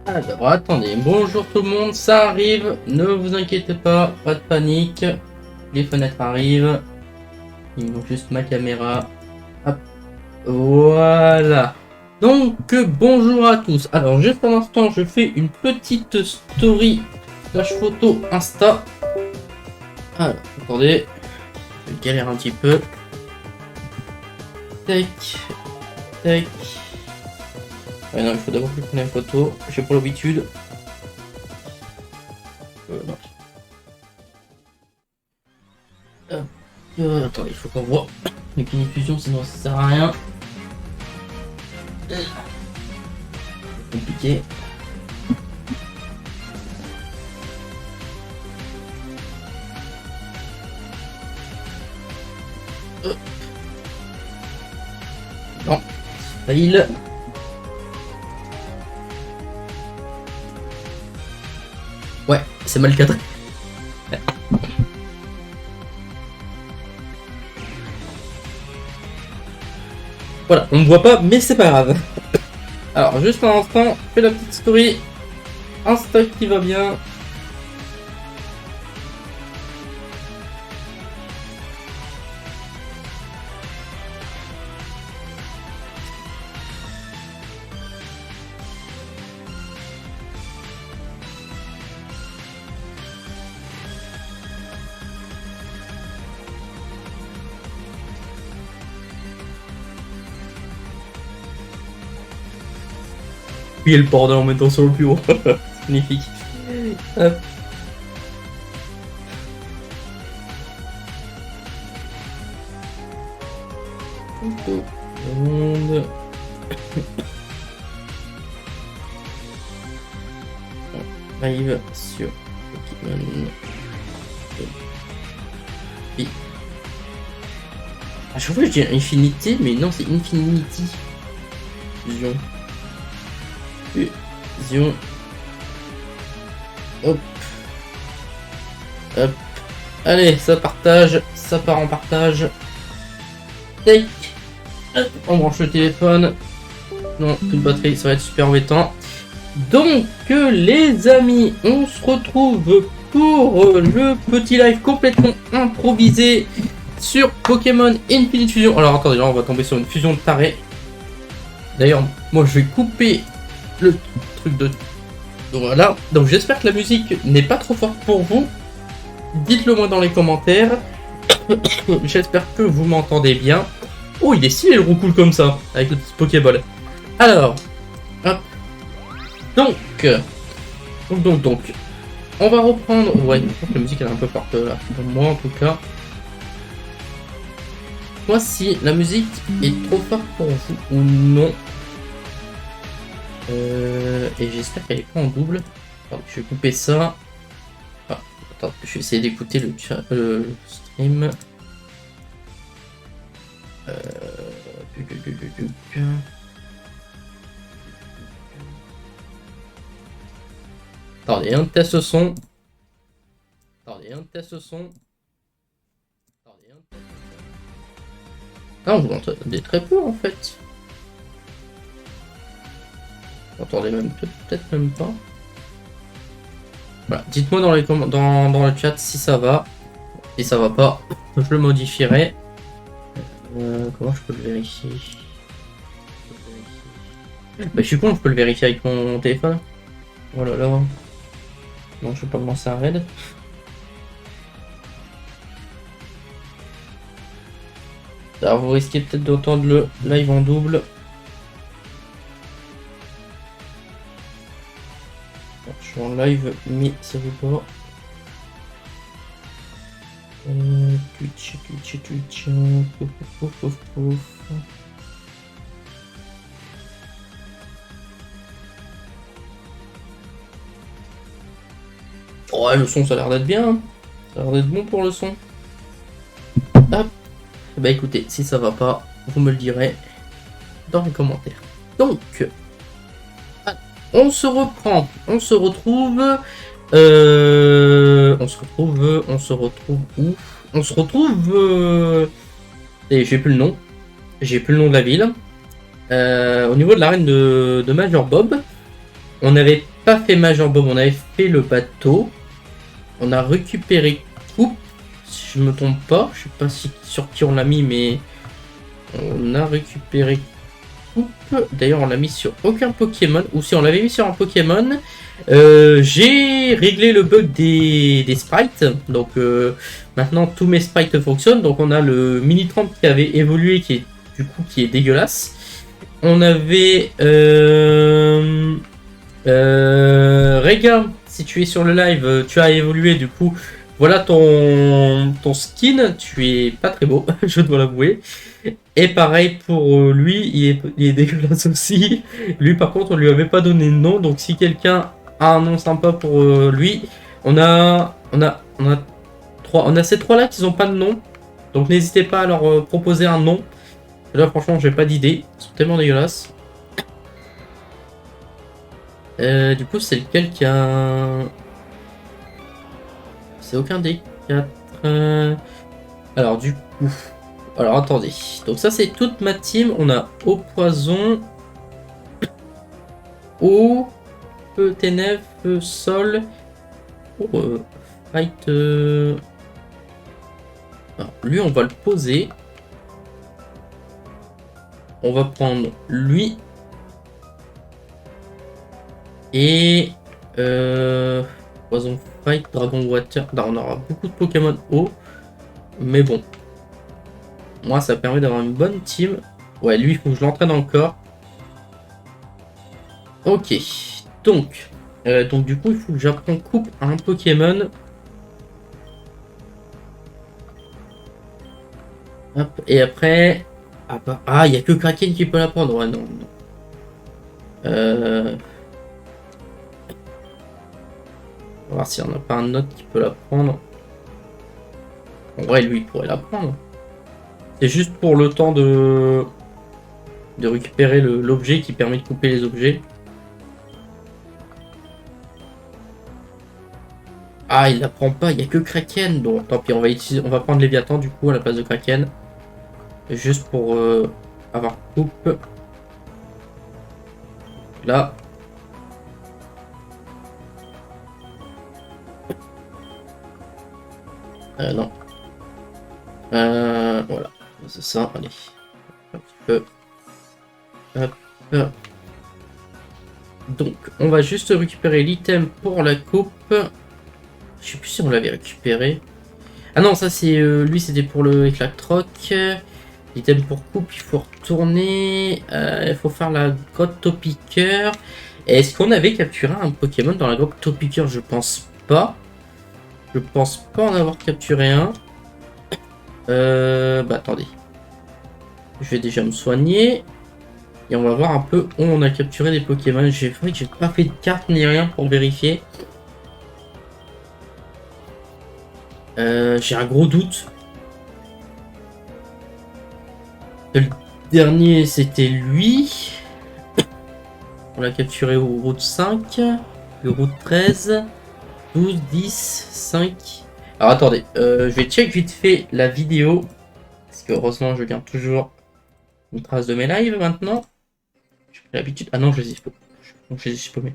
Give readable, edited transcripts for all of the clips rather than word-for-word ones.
Alors, attendez, bonjour tout le monde, ça arrive, ne vous inquiétez pas de panique, les fenêtres arrivent, il manque juste ma caméra, hop, voilà. Donc, bonjour à tous, alors juste un instant, je fais une petite story slash photo Insta. Alors, attendez, je galère un petit peu, tac, tac. Ouais, non, il faut d'abord que je prenne une photo, j'ai pour l'habitude. Non. Attends, il faut qu'on voit avec une diffusion, sinon ça sert à rien. C'est compliqué. Non, fail. Ouais, c'est mal cadré. Voilà, on ne voit pas, mais c'est pas grave. Alors, juste un instant, je fais la petite story Insta qui va bien. Puis le bordel en mettant sur le plus haut. Magnifique. Hop. Monde. Live sur Pokémon. Et... à chaque fois je dis Infinity, mais non, c'est Infinity. Fusion. Fusion. Hop. Hop. Allez, ça partage. Ça part en partage. Tac. On branche le téléphone. Non, plus de batterie, ça va être super embêtant. Donc, les amis, on se retrouve pour le petit live complètement improvisé sur Pokémon Infinite Fusion. Alors, attendez, là, on va tomber sur une fusion de taré. D'ailleurs, moi, je vais couper le truc de... Voilà. Donc, j'espère que la musique n'est pas trop forte pour vous. Dites-le moi dans les commentaires. J'espère que vous m'entendez bien. Oh, il est stylé le roucoule comme ça, avec le petit Pokéball. Alors, hop. Donc, on va reprendre. Ouais, je pense que la musique elle est un peu forte là, pour moi en tout cas. Moi, si la musique est trop forte pour vous ou non. Et j'espère qu'elle est pas en double. Attends, je vais couper ça. Ah, attends, je vais essayer d'écouter le stream. Attendez, un test son. Attendez, un test son. Attendez, un test son. Ah, vous entendez très peu en fait. Vous entendez même peut-être même pas. Voilà, dites-moi dans les dans le chat si ça va. Si ça va pas, je le modifierai. Comment je peux le vérifier? Bah, je suis con, je peux le vérifier avec mon téléphone. Oh là là. Non, je vais pas me lancer un raid. Alors, vous risquez peut-être d'entendre le live en double. Je suis en live, mais ça veut pas. Twitch. Pouf, pouf, pouf, pouf. Ouais, le son, ça a l'air d'être bien. Ça a l'air d'être bon pour le son. Hop. Bah écoutez, si ça va pas, vous me le direz dans les commentaires. Donc, on se reprend. On se retrouve où? On se retrouve... Et j'ai plus le nom. J'ai plus le nom de la ville. Au niveau de l'arène de Major Bob. On n'avait pas fait Major Bob, on avait fait le bateau. On a récupéré Coupe, si je me trompe pas. Je sais pas sur qui on l'a mis, mais on a récupéré Coupe. D'ailleurs, on l'a mis sur aucun Pokémon. Ou si on l'avait mis sur un Pokémon. J'ai réglé le bug des sprites. Donc maintenant, tous mes sprites fonctionnent. Donc on a le Mini 30 qui avait évolué, qui est dégueulasse. On avait... Rega, si tu es sur le live, tu as évolué, du coup, voilà ton skin, tu es pas très beau, je dois l'avouer. Et pareil pour lui, il est dégueulasse aussi. Lui, par contre, on lui avait pas donné de nom, donc si quelqu'un a un nom sympa pour lui, on a ces trois-là qui n'ont pas de nom, donc n'hésitez pas à leur proposer un nom. Là, franchement, j'ai pas d'idée, ils sont tellement dégueulasses. Du coup, c'est lequel qui a... C'est aucun des 4. Alors, du coup... Alors, attendez. Donc ça, c'est toute ma team. On a Eau Poison, Eau, Feu, Ténèbres, Feu, Sol, Fight... Alors, lui, on va le poser. On va prendre lui. Et... Poison Fight, Dragon Water. Là, on aura beaucoup de Pokémon eau. Mais bon. Moi, ça permet d'avoir une bonne team. Ouais, lui, il faut que je l'entraîne encore. Ok. Donc, du coup, il faut que j'apprends Coupe à un Pokémon. Hop. Et après... Ah, il n'y a que Kraken qui peut l'apprendre. Ouais, non. On va voir s'il n'y en a pas un autre qui peut l'apprendre. En vrai, lui, il pourrait l'apprendre. C'est juste pour le temps de récupérer l'objet qui permet de couper les objets. Ah, il l'apprend pas, il n'y a que Kraken. Donc tant pis, on va prendre Léviathan du coup à la place de Kraken. Juste pour avoir coupe. Là. Non. Voilà. C'est ça, allez. Un petit peu. Hop. Donc, on va juste récupérer l'item pour la coupe. Je sais plus si on l'avait récupéré. Ah non, ça c'est lui, c'était pour le Éclatroc. L'item pour coupe, il faut retourner. Il faut faire la grotte Topiqueur. Est-ce qu'on avait capturé un Pokémon dans la grotte Topiqueur? Je pense pas. Je pense pas en avoir capturé un. Bah attendez. Je vais déjà me soigner. Et on va voir un peu où on a capturé des Pokémon. J'ai pas fait de carte ni rien pour vérifier. J'ai un gros doute. Le dernier, c'était lui. On l'a capturé au route 5, le route 13, 12, 10, 5. Alors attendez, je vais check vite fait la vidéo. Parce que heureusement je garde toujours une trace de mes lives maintenant. J'ai pris l'habitude. Ah non, je les ai spammés.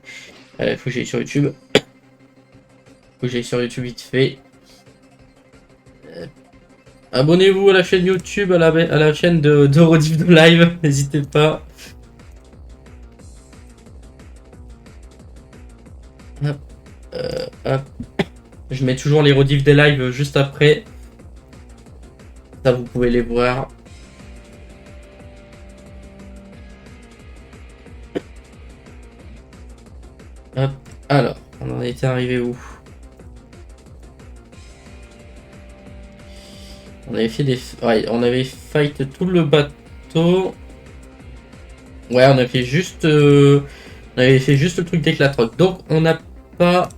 Faut que j'aille sur YouTube. Faut que j'aille sur YouTube vite fait. Abonnez-vous à la chaîne YouTube, à la chaîne de rediff de live, n'hésitez pas. Hop, hop. Je mets toujours les rediffs des lives juste après. Ça, vous pouvez les voir. Hop. Alors, on en était arrivé où? On avait fait des... Ouais, on avait fight tout le bateau. Ouais, on a fait juste... On avait fait juste le truc d'éclatroc. Donc, on n'a pas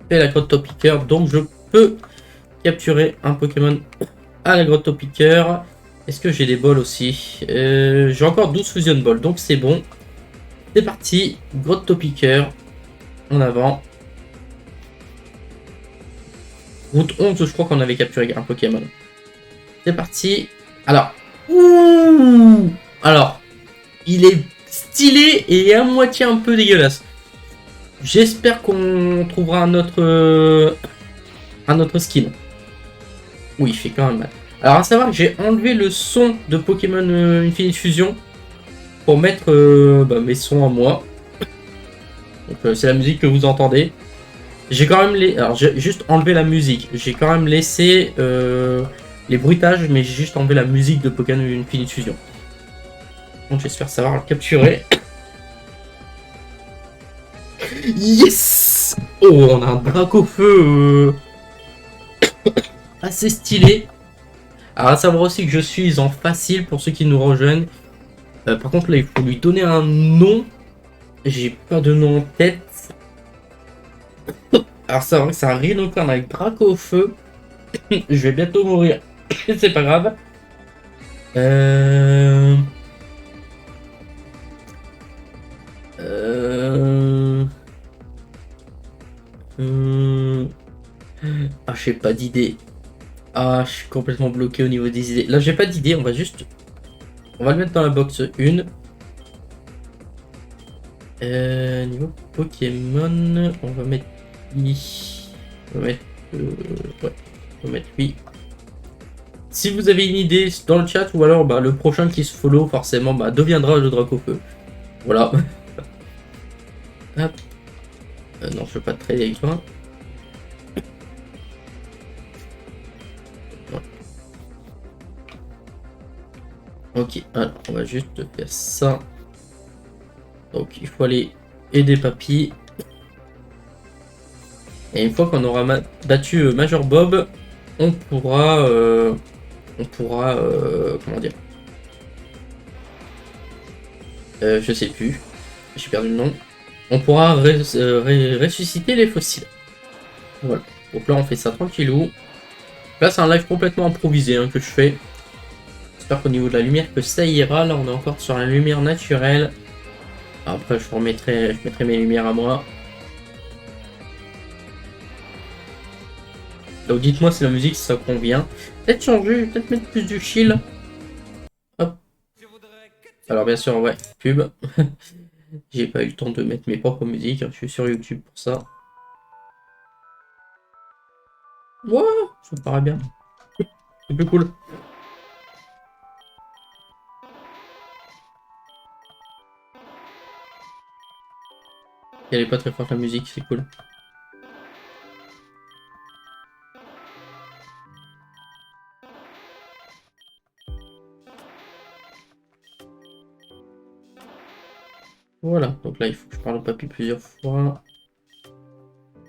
fait la grotte Topiqueur. Donc, je peux capturer un Pokémon à la grotte Topiqueur. Est-ce que j'ai des balls aussi? J'ai encore 12 fusion balls. Donc, c'est bon. C'est parti. Grotte Topiqueur. En avant. Route 11, je crois qu'on avait capturé un Pokémon. C'est parti. Alors. Ouh. Alors. Il est stylé et à moitié un peu dégueulasse. J'espère qu'on trouvera un autre skin. Oui, il fait quand même mal. Alors à savoir que j'ai enlevé le son de Pokémon Infinite Fusion pour mettre mes sons à moi. Donc c'est la musique que vous entendez. J'ai quand même alors j'ai juste enlevé la musique. J'ai quand même laissé les bruitages, mais j'ai juste enlevé la musique de Pokémon Infinite Fusion. Donc j'espère savoir le capturer. Yes! Oh, on a un Dracofeu assez stylé. Alors à savoir aussi que je suis en facile pour ceux qui nous rejoignent. Par contre là il faut lui donner un nom. J'ai pas de nom en tête. Alors c'est vrai que c'est un rhinocorne avec Dracofeu. Je vais bientôt mourir. C'est pas grave. Ah, j'ai pas d'idée. Ah, je suis complètement bloqué au niveau des idées. Là, j'ai pas d'idée. On va le mettre dans la box 1. Niveau Pokémon, on va mettre lui. On va mettre. Ouais, on va mettre lui. Si vous avez une idée dans le chat, ou alors le prochain qui se follow, forcément, deviendra le Dracofeu. Voilà. Hop. Non, je veux pas trader avec toi. Ouais. Ok, alors on va juste faire ça. Donc il faut aller aider Papy. Et une fois qu'on aura battu Major Bob, on pourra comment dire, je sais plus, j'ai perdu le nom. On pourra ressusciter les fossiles. Voilà. Donc là on fait ça tranquillou. Là c'est un live complètement improvisé que je fais. J'espère qu'au niveau de la lumière que ça ira. Là on est encore sur la lumière naturelle. Après je mettrai mes lumières à moi. Donc dites-moi si la musique ça convient. Peut-être changer, peut-être mettre plus du chill. Hop. Alors bien sûr ouais, pub. J'ai pas eu le temps de mettre mes propres musiques, je suis sur YouTube pour ça. Ouais, ça me paraît bien. C'est plus cool. Elle est pas très forte la musique, c'est cool. Voilà, donc là il faut que je parle au papy plusieurs fois.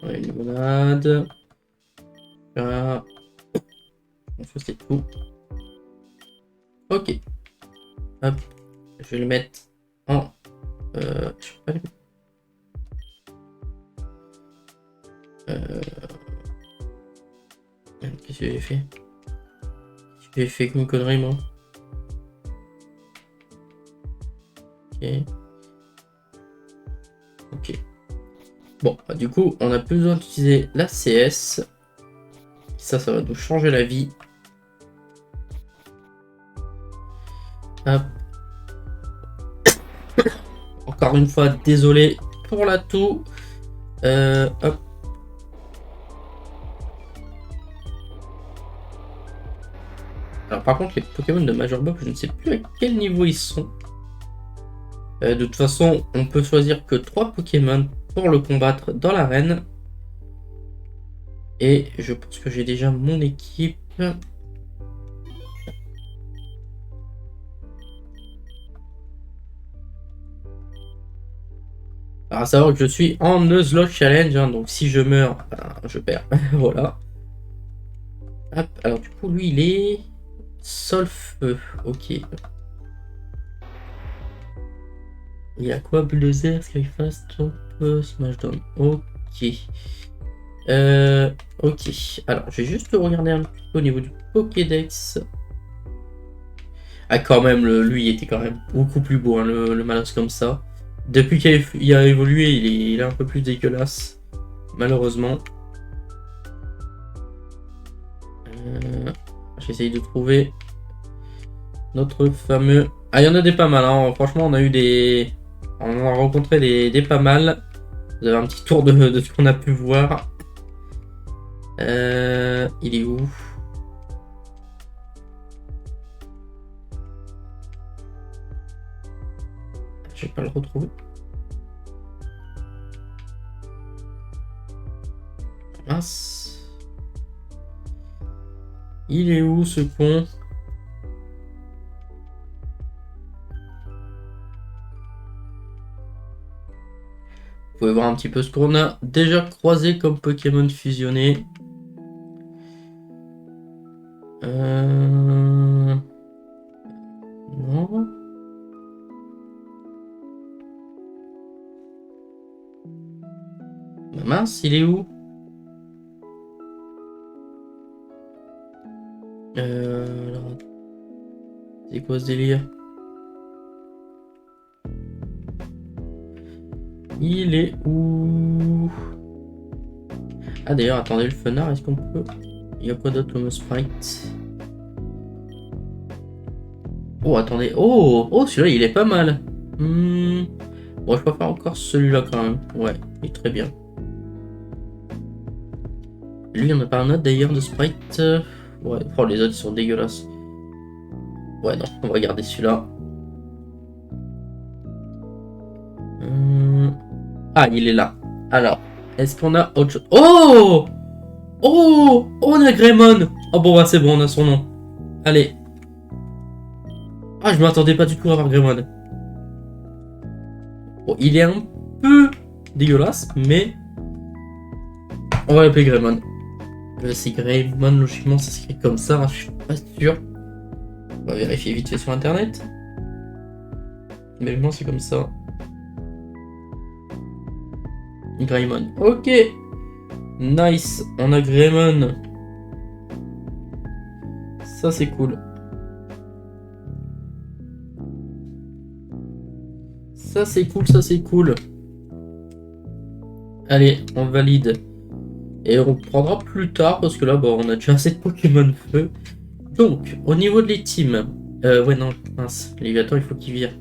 Ouais, une limonade. Voilà. Donc ça c'est tout. Ok. Hop. Je vais le mettre en... je sais pas. Qu'est-ce que j'ai fait? J'ai fait qu'une connerie moi. Ok. Ok. Bon, bah, du coup, on a plus besoin d'utiliser la CS. Ça va nous changer la vie. Hop. Encore une fois, désolé pour la toux. Hop. Alors par contre, les Pokémon de Major Bob, je ne sais plus à quel niveau ils sont. De toute façon, on peut choisir que 3 Pokémon pour le combattre dans l'arène. Et je pense que j'ai déjà mon équipe. Alors à savoir que je suis en Nuzlocke Challenge, hein, donc si je meurs, ben, je perds. Voilà. Hop, alors du coup, lui, il est... Sol-feu, ok. Il y a quoi? Bulldozer, Skyfast, Smashdown, ok. Ok, alors je vais juste regarder un petit peu au niveau du Pokédex. Ah quand même, lui il était quand même beaucoup plus beau, hein, le Malox comme ça. Depuis qu'il a évolué, il est un peu plus dégueulasse, malheureusement. J'essaye de trouver notre fameux... Ah, il y en a des pas mal, hein. Franchement, on a eu des... On a rencontré des pas mal. Vous avez un petit tour de ce qu'on a pu voir. Il est où? Je vais pas le retrouver. Mince. Il est où ce con? Vous pouvez voir un petit peu ce qu'on a déjà croisé comme Pokémon fusionné. Non. Bah mince, il est où? Alors, c'est quoi ce délire? Il est où? Ah d'ailleurs, attendez, le Fenard, est-ce qu'on peut... Il y a quoi d'autre comme sprite? Oh, attendez. Oh, celui-là, il est pas mal. Bon, je préfère encore celui-là quand même. Ouais, il est très bien. Lui, il n'y en a pas un autre d'ailleurs de sprite. Ouais, oh, les autres, ils sont dégueulasses. Ouais, non, on va garder celui-là. Ah, il est là. Alors, est-ce qu'on a autre chose? Oh! Oh! On a Greymon! Oh bon, bah c'est bon, on a son nom. Allez. Ah, je m'attendais pas du tout à avoir Greymon. Bon, il est un peu dégueulasse, mais... On va l'appeler Greymon. C'est Greymon, logiquement, ça s'écrit comme ça, hein, je suis pas sûr. On va vérifier vite fait sur internet. Mais non, c'est comme ça. Greymon. Ok. Nice. On a Greymon. Ça, c'est cool. Ça, c'est cool, ça, c'est cool. Allez, on valide. Et on prendra plus tard, parce que là, bon, on a déjà assez de Pokémon Feu. Donc, au niveau de les teams... ouais, non, mince. Léviathan, il faut qu'il vire.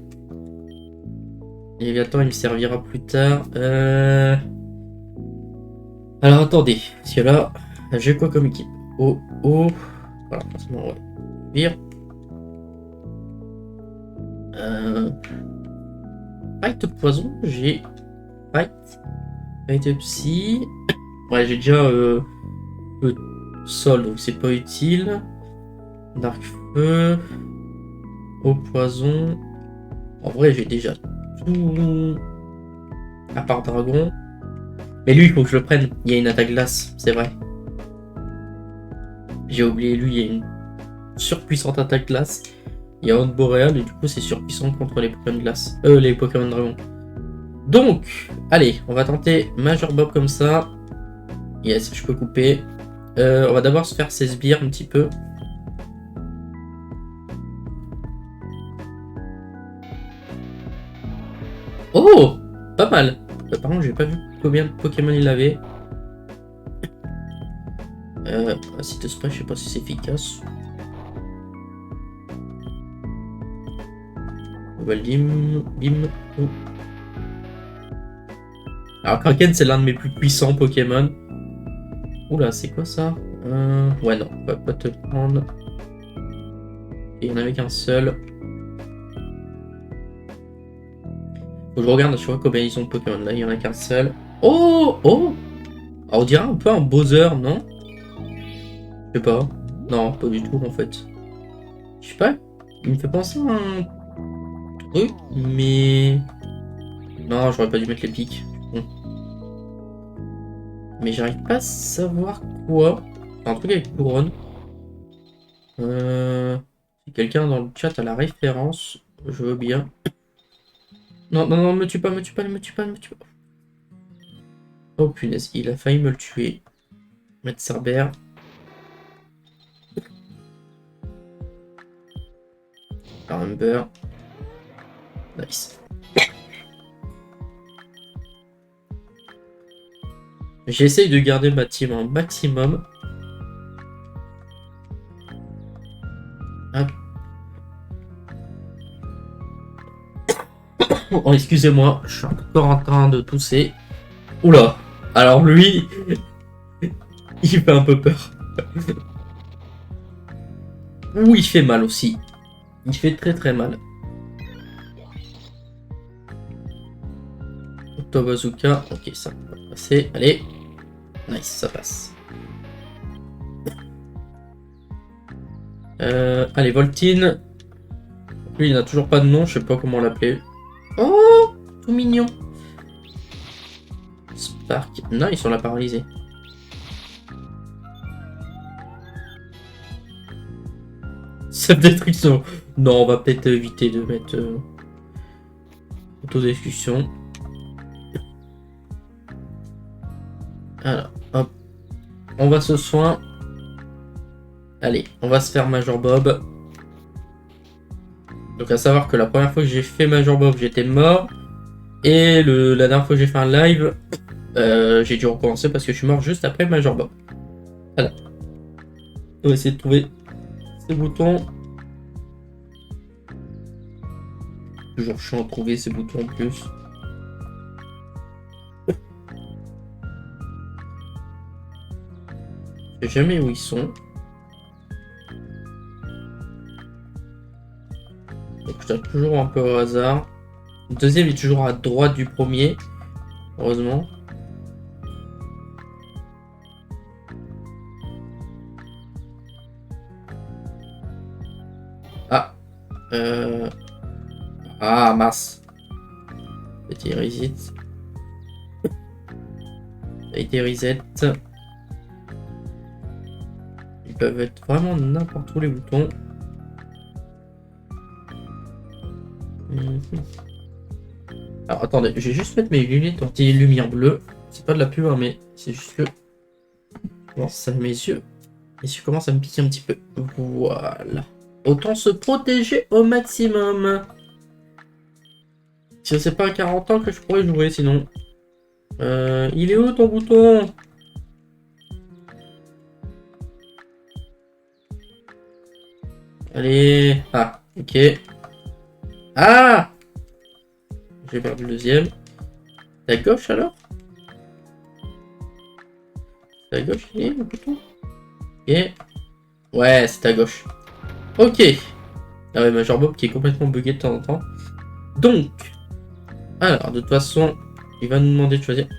Léviathan, il me servira plus tard. Alors, attendez. Parce que là, j'ai quoi comme équipe? Voilà, forcément, ouais. Vire. Fight poison, j'ai... Fight psy... Ouais, j'ai déjà... sol, donc c'est pas utile. Dark feu... Eau poison... En vrai, j'ai déjà tout... À part dragon. Mais lui, il faut que je le prenne. Il y a une attaque glace, c'est vrai. J'ai oublié, lui, il y a une surpuissante attaque glace. Il y a Honte Boréal et du coup, c'est surpuissant contre les Pokémon glace. Les Pokémon dragon. Donc, allez, on va tenter Major Bob comme ça. Yes, je peux couper. On va d'abord se faire ses sbires un petit peu. Oh, pas mal. Par contre, j'ai pas vu combien de Pokémon il avait. Acide spray, je sais pas si c'est efficace. Bim, bim. Oh. Alors, Kraken, c'est l'un de mes plus puissants Pokémon. Oula, c'est quoi ça? Ouais, non, on va pas te prendre. Et il n'y en avait qu'un seul. Faut que je regarde sur combien ils ont de Pokémon. Là, il y en a qu'un seul. Oh! Oh! Alors, on dirait un peu un Bowser, non? Je sais pas. Non, pas du tout, en fait. Je sais pas. Il me fait penser à un truc, mais... Non, j'aurais pas dû mettre les pics. Bon. Mais j'arrive pas à savoir quoi. Un truc avec couronne. Si quelqu'un dans le chat a la référence, je veux bien. Non, non, non, me tue pas, me tue pas, me tue pas, me tue pas. Oh punaise, il a failli me le tuer. Mettre Cerbère. Humber. Nice. J'essaye de garder ma team un maximum. Hop. Oh, excusez-moi, je suis encore en train de tousser. Oula. Alors lui, il fait un peu peur. Ouh, il fait mal aussi. Il fait très très mal. Octobazooka. Ok, ça va passer. Allez. Nice, ça passe. Allez, Voltine. Lui, il n'a toujours pas de nom, je sais pas comment l'appeler. Oh, tout mignon. Spark. Non, ils sont là paralysés. Self-destruction. Non, on va peut-être éviter de mettre autodestruction. Alors, hop. On va se soin. Allez, on va se faire Major Bob. Donc à savoir que la première fois que j'ai fait Major Bob, j'étais mort. Et la dernière fois que j'ai fait un live, j'ai dû recommencer parce que je suis mort juste après Major Bob. Voilà. On va essayer de trouver ces boutons. Toujours chiant de trouver ces boutons en plus. Je sais jamais où ils sont. Donc je tape toujours un peu au hasard. Le deuxième est toujours à droite du premier. Heureusement. Ah. Ah, mince. Petit reset. Ça a été reset. Ils peuvent être vraiment n'importe où les boutons. Alors attendez, je vais juste mettre mes lunettes anti-lumière bleue. C'est pas de la pub, hein, mais c'est juste que... Ça, mes yeux commencent à me piquer un petit peu. Voilà. Autant se protéger au maximum. Si c'est pas à 40 ans que je pourrais jouer sinon. Il est où ton bouton? Allez. Ah, ok. Ah! J'ai perdu le deuxième. C'est à gauche alors? C'est à gauche il est le bouton? Ok. Ouais, c'est à gauche. Ok. Ah ouais, Major Bob qui est complètement bugué de temps en temps. Donc. Alors, de toute façon, il va nous demander de choisir.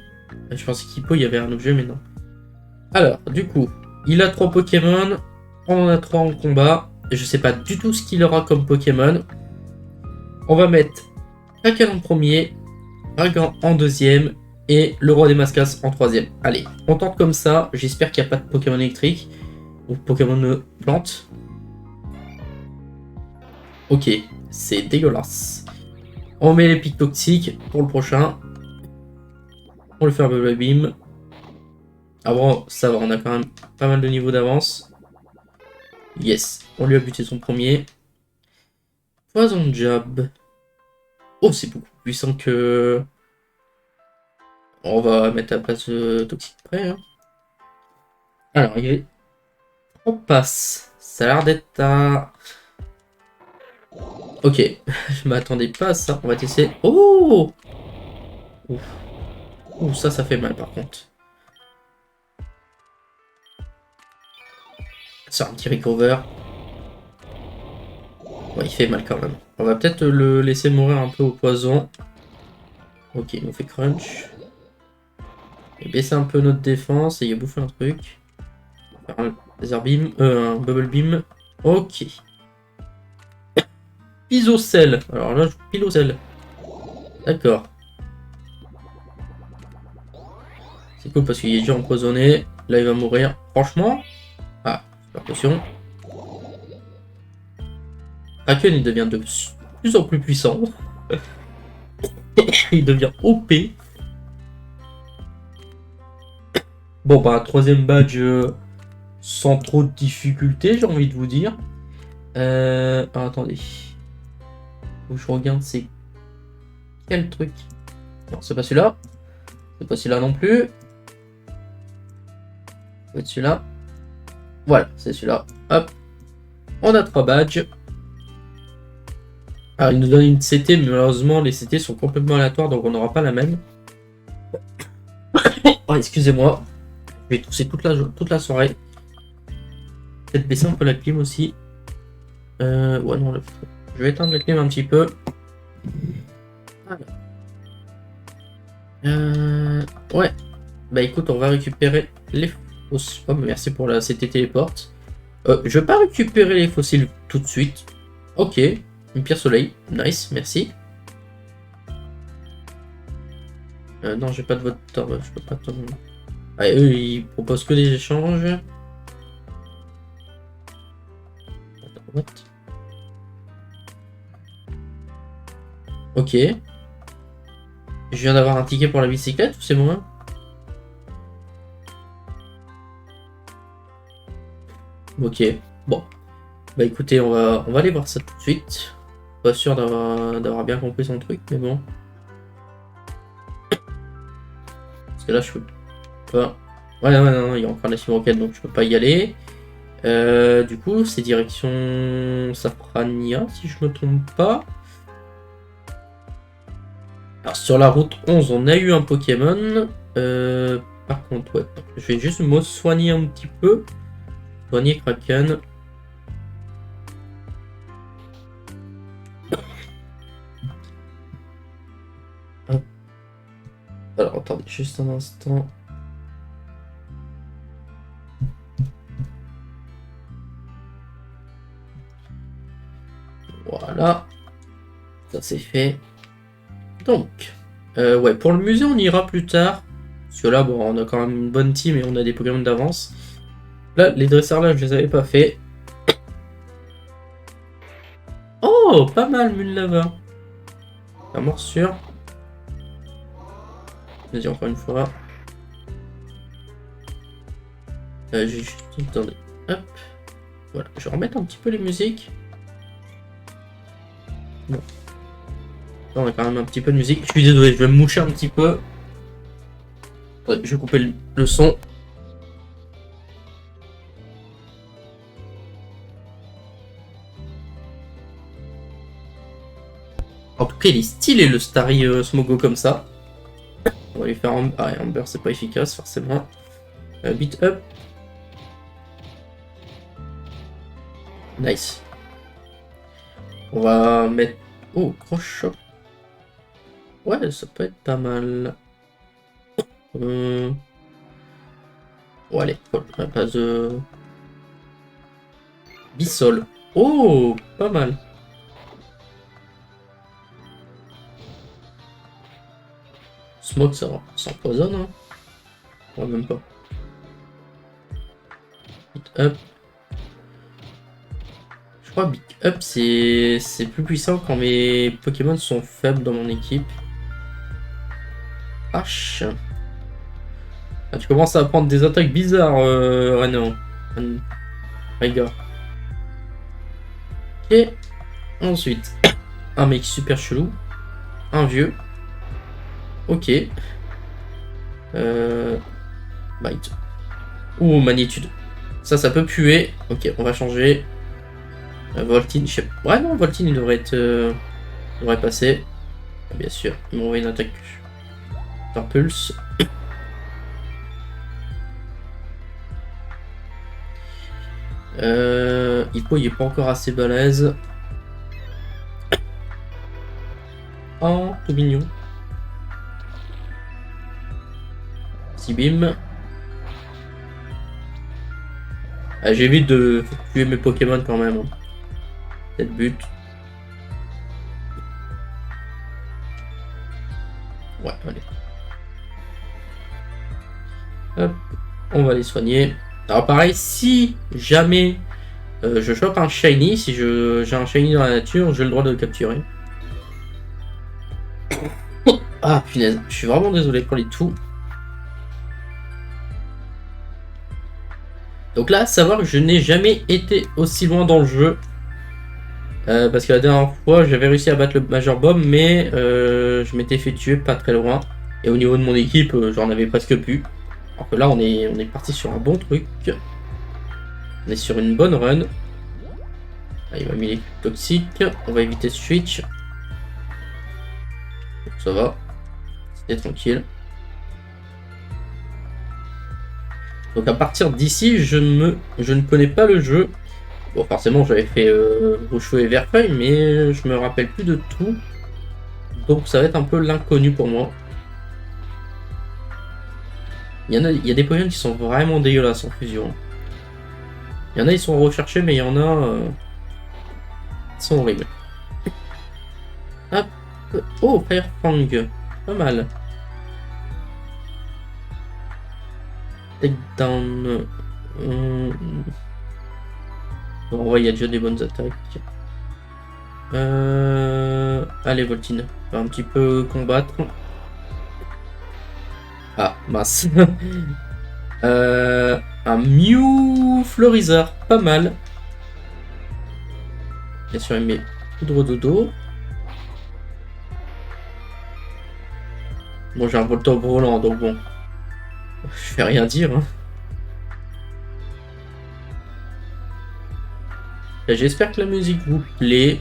Je pensais qu'Hippo, il y avait un objet, mais non. Alors, du coup, il a 3 Pokémon. On en a 3 en combat. Je sais pas du tout ce qu'il aura comme Pokémon. On va mettre Kraken en premier, Dragon en deuxième et le roi des Mascas en troisième. Allez, on tente comme ça. J'espère qu'il n'y a pas de Pokémon électrique ou Pokémon plante. Ok, c'est dégueulasse. On met les pics toxiques pour le prochain. On le fait un Bubble Beam. Ah bon, ça va, on a quand même pas mal de niveaux d'avance. Yes, on lui a buté son premier. Poison Jab. Oh, c'est beaucoup plus puissant que... On va mettre la place toxique près. Hein. Alors, on passe. Ça a l'air d'être à... Ok, je m'attendais pas à ça. On va tester. Oh! Ouf. Ouh, ça fait mal par contre. C'est un petit recover. Ouais, il fait mal quand même. On va peut-être le laisser mourir un peu au poison. Ok, il nous fait crunch. Et baisser un peu notre défense et il a bouffé un truc. On va faire un laser beam, un bubble beam. Ok. Pisocell. Alors là, je pilocell. D'accord. C'est cool parce qu'il est déjà empoisonné. Là, il va mourir. Franchement. Ah, super potion. Kraken, il devient de plus en plus puissant. Il devient OP. Bon, bah, troisième badge sans trop de difficulté, j'ai envie de vous dire. Alors, attendez. Faut que je regarde, c'est quel truc? Non, c'est pas celui-là. C'est pas celui-là non plus. Ça va être celui-là. Voilà, c'est celui-là. Hop. On a 3 badges. Alors, il nous donne une CT, mais malheureusement, les CT sont complètement aléatoires, donc on n'aura pas la même. Oh, excusez-moi. Je vais tousser toute la soirée. Peut-être baisser un peu la clim aussi. Ouais, non, je vais éteindre la clim un petit peu. Ouais. Bah écoute, on va récupérer les fossiles. Oh, merci pour la CT téléporte. Je vais pas récupérer les fossiles tout de suite. Ok. Une pierre soleil. Nice, merci. Non, j'ai pas de vote. Je peux pas te... Ah, eux, ils proposent que des échanges. What? Ok. Je viens d'avoir un ticket pour la bicyclette ou c'est moi? Ok. Bon. Bah écoutez, on va aller voir ça tout de suite. Pas sûr d'avoir bien compris son truc, mais bon. Parce que là, je peux pas... Ouais, non, il y a encore la roquette, donc je peux pas y aller. Du coup, c'est direction Safrania, si je me trompe pas. Alors, sur la route 11, on a eu un Pokémon. Par contre, ouais, je vais juste me soigner un petit peu. Soigner Kraken. Hop. Alors, attendez, juste un instant. Voilà. Ça, c'est fait. Donc, ouais, pour le musée, on ira plus tard. Parce que là, bon, on a quand même une bonne team et on a des Pokémon d'avance. Là, les dresseurs, là, je les avais pas fait. Oh, pas mal, Mulava. La morsure. Vas-y, encore une fois. J'ai juste... Attendez. Hop. Voilà, je vais remettre un petit peu les musiques. Bon. Là, on a quand même un petit peu de musique. Je suis désolé, je vais me moucher un petit peu. Ouais, je vais couper le son. En tout cas, il est stylé le Starry Smogo comme ça. On va lui faire un... Ah, Amber, c'est pas efficace, forcément. Beat up. Nice. On va mettre... Oh, croche. Ouais, ça peut être pas mal. Oh, allez, la base Bissol. Oh, pas mal. Smoke, ça s'empoisonne, hein. Ouais, même pas. Beat up. Je crois que Beat up, c'est plus puissant quand mes Pokémon sont faibles dans mon équipe. H. Ah, tu commences à prendre des attaques bizarres, Renan. Regarde. Et ensuite, un mec super chelou. Un vieux. Ok. Bite. Ouh, magnitude. Ça peut puer. Ok, on va changer. Voltine, je sais pas. Ouais, non, Voltine, il devrait être. Devrait passer. Bien sûr, il m'a envoyé une attaque par pulse. Hippo, il est pas encore assez balèze. Oh, tout mignon. Bim. Ah, j'évite de tuer mes Pokémon quand même. C'est le but. Ouais, allez. Hop, on va les soigner. Alors pareil, si jamais je chope un shiny, si j'ai un shiny dans la nature, j'ai le droit de le capturer. Ah punaise, je suis vraiment désolé pour les tout. Donc là, savoir que je n'ai jamais été aussi loin dans le jeu. Parce que la dernière fois, j'avais réussi à battre le Major Bomb, mais je m'étais fait tuer pas très loin. Et au niveau de mon équipe, j'en avais presque plus. Alors que là, on est parti sur un bon truc. On est sur une bonne run. Ah, il m'a mis les toxiques. On va éviter switch. Ça va. C'était tranquille. Donc à partir d'ici, je ne connais pas le jeu. Bon, forcément, j'avais fait Rouge Feu et Vert Feuille, mais je me rappelle plus de tout. Donc ça va être un peu l'inconnu pour moi. Il y a des Pokémon qui sont vraiment dégueulasses en fusion. Il y en a, ils sont recherchés, mais il y en a qui sont horribles. Hop. Oh, Firefang. Pas mal. Takedown. Bon, ouais, il y a déjà des bonnes attaques. Allez, Voltine. On va un petit peu combattre. Ah, mince. Un Mew Fleurizard. Pas mal. Bien sûr, il met poudre dodo. Bon, j'ai un Voltorb volant, donc bon. Je vais rien dire. Hein. J'espère que la musique vous plaît.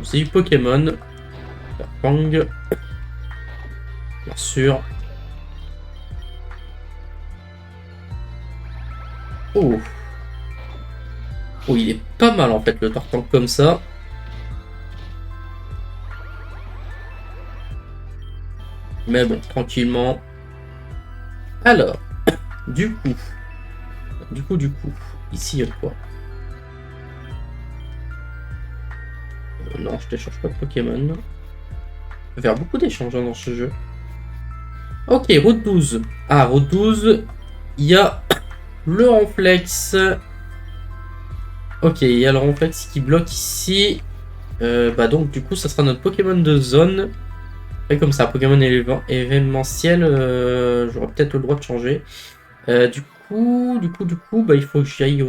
C'est du Pokémon. Pang. Bien sûr. Oh. Oh, il est pas mal en fait le Tartank comme ça. Mais bon, tranquillement. Alors, du coup. Ici, il y a quoi? Non, je t'échange pas de Pokémon. On peut faire beaucoup d'échanges dans ce jeu. Ok, route 12. Ah, route 12, il y a le Ronflex. Ok, il y a le Ronflex qui bloque ici. Bah donc, du coup, ça sera notre Pokémon de zone. Et comme ça, Pokémon événementiel, j'aurai peut-être le droit de changer. Du coup, bah, il faut que j'aille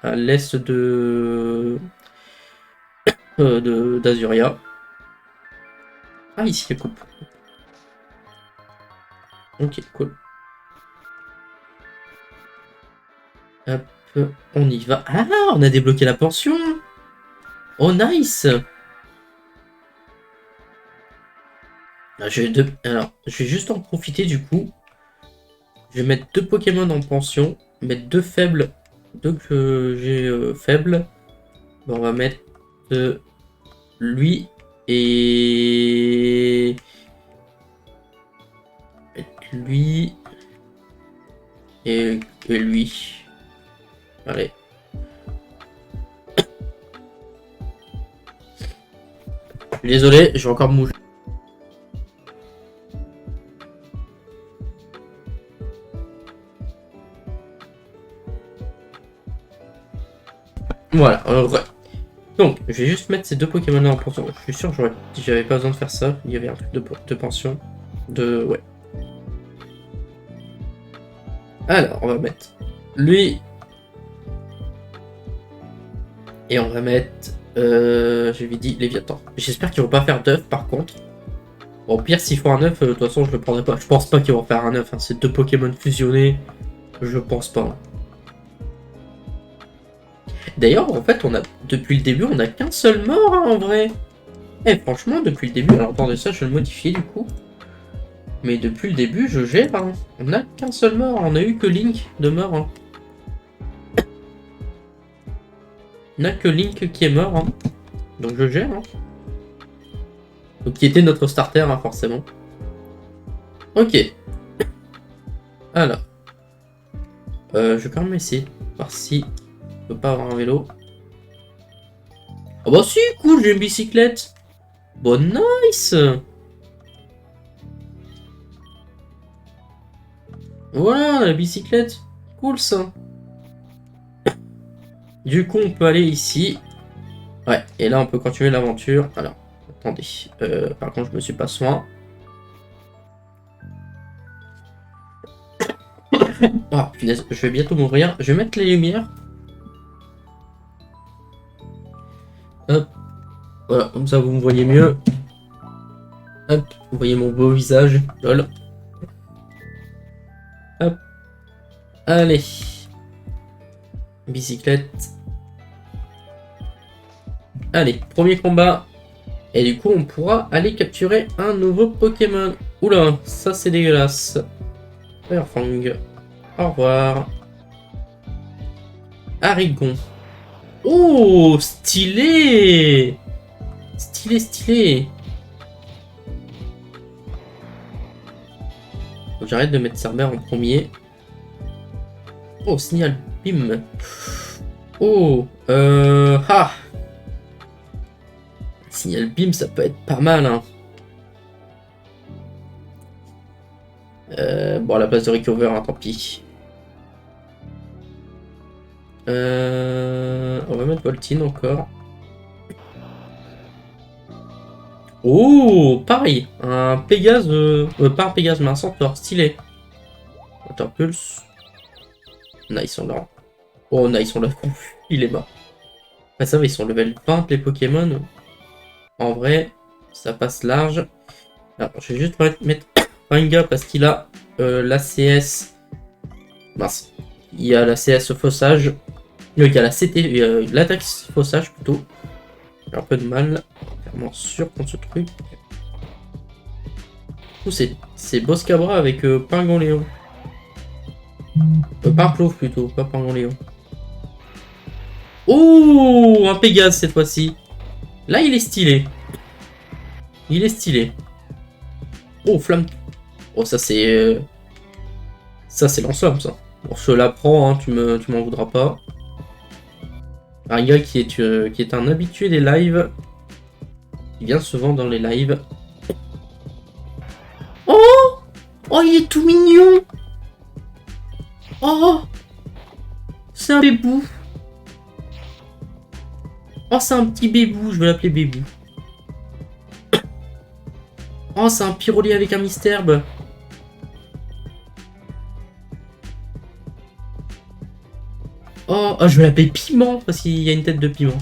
à l'est d'Azuria. Ah, ici, il y a coupe. Ok, cool. Hop, on y va. Ah, on a débloqué la pension. Oh, nice. Alors, je vais juste en profiter du coup. Je vais mettre 2 Pokémon en pension. Mettre 2 faibles. 2 que j'ai faibles. Bon, on va mettre lui et... lui et lui. Allez. Désolé, je vais encore moucher. Voilà, ouais. Donc, je vais juste mettre ces 2 Pokémon là en pension. Je suis sûr que j'avais pas besoin de faire ça. Il y avait un truc de pension. Ouais. Alors, on va mettre lui. Et on va mettre... je lui dis Léviathan. J'espère qu'ils vont pas faire d'œuf par contre. Bon, au pire, s'il faut un œuf, de toute façon, je le prendrai pas. Je pense pas qu'ils vont faire un œuf. Hein. C'est deux Pokémon fusionnés. Je pense pas. Hein. D'ailleurs, en fait, depuis le début, on a qu'un seul mort, hein, en vrai. Eh, franchement, depuis le début, alors attendez ça, je vais le modifier du coup. Mais depuis le début, je gère. Hein. On a qu'un seul mort. On a eu que Link de mort. Hein. On n'a que Link qui est mort. Hein. Donc je gère. Hein. Donc qui était notre starter, hein, forcément. Ok. Alors. Je vais quand même essayer de voir si je peux pas avoir un vélo. Oh bah si, cool, j'ai une bicyclette. Bon, nice. Voilà, la bicyclette. Cool ça. Du coup, on peut aller ici. Ouais, et là, on peut continuer l'aventure. Alors, attendez. Par contre, je me suis pas soin. Oh, punaise, je vais bientôt mourir. Je vais mettre les lumières. Hop. Voilà, comme ça, vous me voyez mieux. Hop, vous voyez mon beau visage. Lol. Hop. Allez. Bicyclette. Allez, premier combat. Et du coup, on pourra aller capturer un nouveau Pokémon. Oula, ça c'est dégueulasse. Firefang. Au revoir. Arigon. Oh, stylé. Stylé, stylé. Faut que j'arrête de mettre Cerber en premier. Oh, signal bim. Oh, ah. Signal bim, ça peut être pas mal, hein. Bon, à la place de Recover, hein, tant pis. On va mettre Voltine encore. Oh, pareil. Un Pégase, pas un Pégase, mais un Centaure, stylé. Waterpulse. Nice, on l'a. Oh, nice, on l'a. Il est mort. Ah, ça va, ils sont level 20, les Pokémon. En vrai, ça passe large. Alors, je vais juste mettre Ringa parce qu'il a l'ACS. Mince. Il y a l'ACS Faussage. Il y a la CT, l'attaque Faussage plutôt. J'ai un peu de mal. Clairement sûr contre ce truc. Du coup, c'est Boscabra avec Pingon-Léon. Parplouf plutôt, pas Pingon-Léon. Oh, un Pégase cette fois-ci. Là, il est stylé. Il est stylé. Oh, flamme. Oh, ça c'est... Ça c'est l'ensemble, ça. Bon, je la prends, hein, tu m'en voudras pas. Un gars qui est un habitué des lives. Il vient souvent dans les lives. Oh! Oh, il est tout mignon! Oh! C'est un bébou. Oh, c'est un petit bébou, je vais l'appeler bébou. Oh, c'est un pyroli avec un mystère. Oh, je vais l'appeler Piment parce qu'il y a une tête de piment.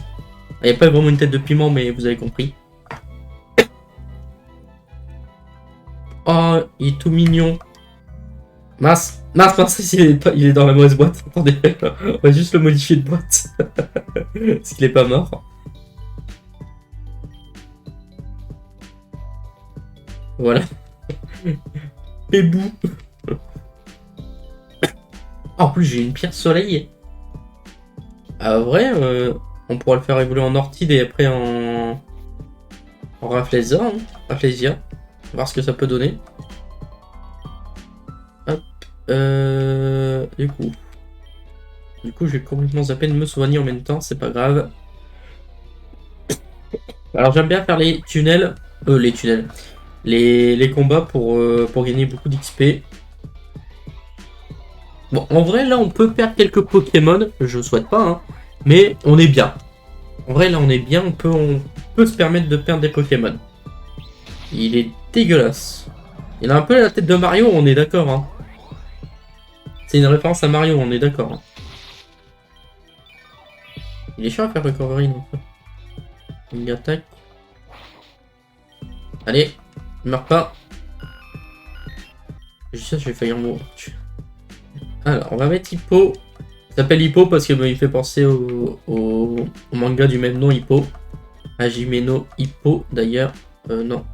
Il n'y a pas vraiment une tête de piment, mais vous avez compris. Oh, il est tout mignon. Mince, il est dans la mauvaise boîte. Attendez, on va juste le modifier de boîte. Parce qu'il est pas mort. Voilà. Pébou. En plus, j'ai une pierre soleil. À vrai, on pourra le faire évoluer en Ortide et après en Rafflesia. Hein. Rafflesia. Voir ce que ça peut donner. Hop. Du coup, je vais complètement zapper de me soigner en même temps, c'est pas grave. Alors, j'aime bien faire les tunnels. Les combats pour gagner beaucoup d'XP. Bon, en vrai, là, on peut perdre quelques Pokémon. Je souhaite pas, hein. Mais on est bien. En vrai, là, on est bien. On peut se permettre de perdre des Pokémon. Il est dégueulasse. Il a un peu la tête de Mario, on est d'accord, hein. C'est une référence à Mario, on est d'accord. Hein. Il est chiant à faire recovery, donc. Une attaque. Allez. Meurs pas. Je sais, j'ai failli en mourir. Alors, on va mettre Hippo. Il s'appelle Hippo parce que il fait penser au manga du même nom, Hippo. Hajime no Hippo, d'ailleurs. Non.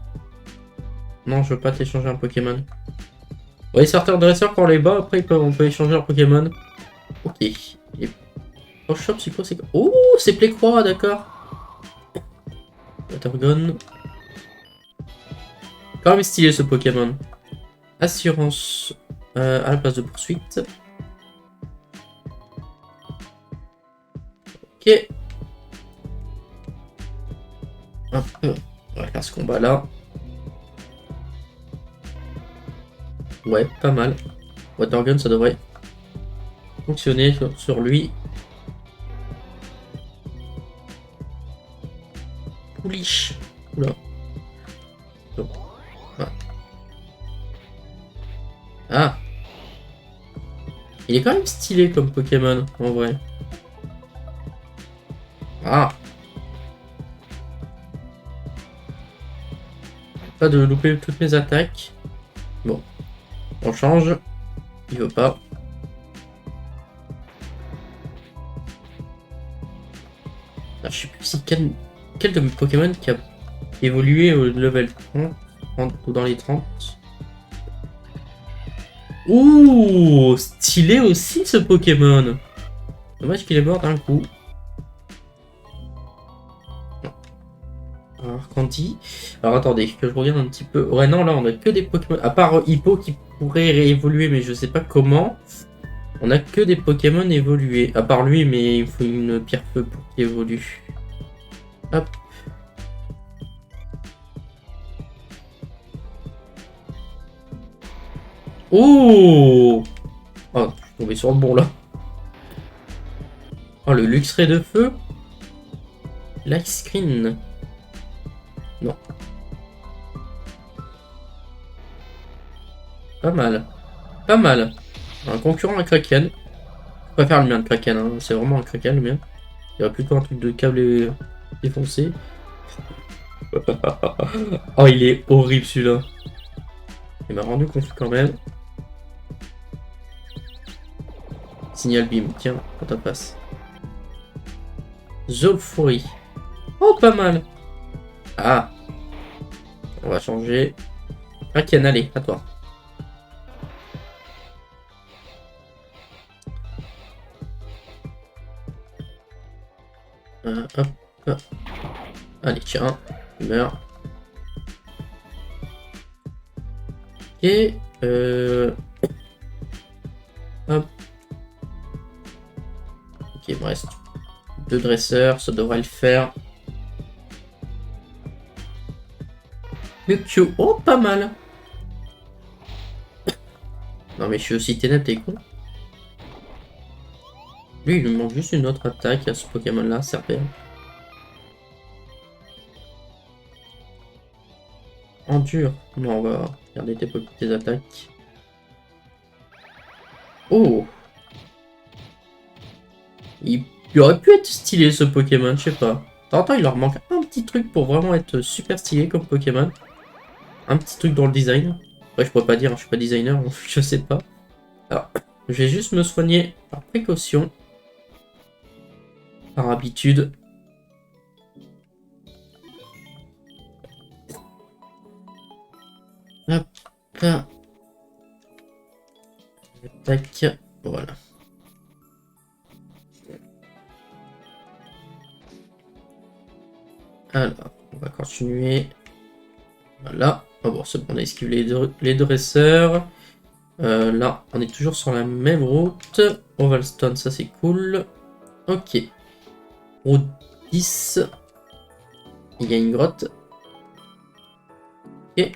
Non, je veux pas t'échanger un Pokémon. Ouais, sortir dresseur quand on les bat, après on peut échanger un Pokémon. Ok. Et... Oh, shop, c'est quoi? Oh, c'est Playcroix, d'accord. Watergun. Quand même stylé ce Pokémon. Assurance à la place de poursuite. Ok. Hop. On va faire ce combat là. Ouais, pas mal. Watergun, ça devrait fonctionner sur lui. Pouliche. Oula. Donc, voilà. Ah. Il est quand même stylé comme Pokémon, en vrai. Ah. Pas de louper toutes mes attaques. Bon. On change. Il veut pas. Ah, je sais plus si quel de mes Pokémon qui a évolué au level 30 ou dans les 30. Ouh, stylé aussi ce Pokémon. Dommage qu'il est mort d'un coup. Alors Candy. Alors attendez, que je regarde un petit peu. Ouais non, là on a que des Pokémon. À part Hippo qui pourrait réévoluer, mais je sais pas comment. On a que des Pokémon évolués. À part lui, mais il faut une pierre feu pour qu'il évolue. Hop. Oh! Oh, je suis tombé sur le bon là. Oh, le Luxray de feu. L'ice screen. Non. Pas mal. Pas mal. Un concurrent à Kraken. Je préfère le mien de Kraken, hein. C'est vraiment un Kraken le mien. Il y aurait plutôt un truc de câble défoncé. Oh, il est horrible celui-là. Il m'a rendu confus quand même. Signal beam, tiens, à ta place. Zofuri. Oh, pas mal. Ah. On va changer. Kraken, allez, à toi. Hop, hop. Allez, tiens, tu meurs. Ok, hop. Ok, il me reste 2 dresseurs, ça devrait le faire. Mewtwo, oh, pas mal. Non mais je suis aussi ténèbre, t'es con. Lui, il lui manque juste une autre attaque à ce Pokémon-là, Serpent. En dur. Non, on va regarder tes attaques. Oh! Il aurait pu être stylé ce Pokémon, je sais pas. Attends, il leur manque un petit truc pour vraiment être super stylé comme Pokémon. Un petit truc dans le design. Après, je pourrais pas dire, hein, je suis pas designer, donc je sais pas. Alors, je vais juste me soigner par précaution. Par habitude. Hop. Tac. Voilà. Alors, on va continuer. Voilà. Oh bon, c'est bon, on a esquivé les dresseurs. Là, on est toujours sur la même route. Ovalstone, ça c'est cool. Ok. Route 10. Il y a une grotte. Ok.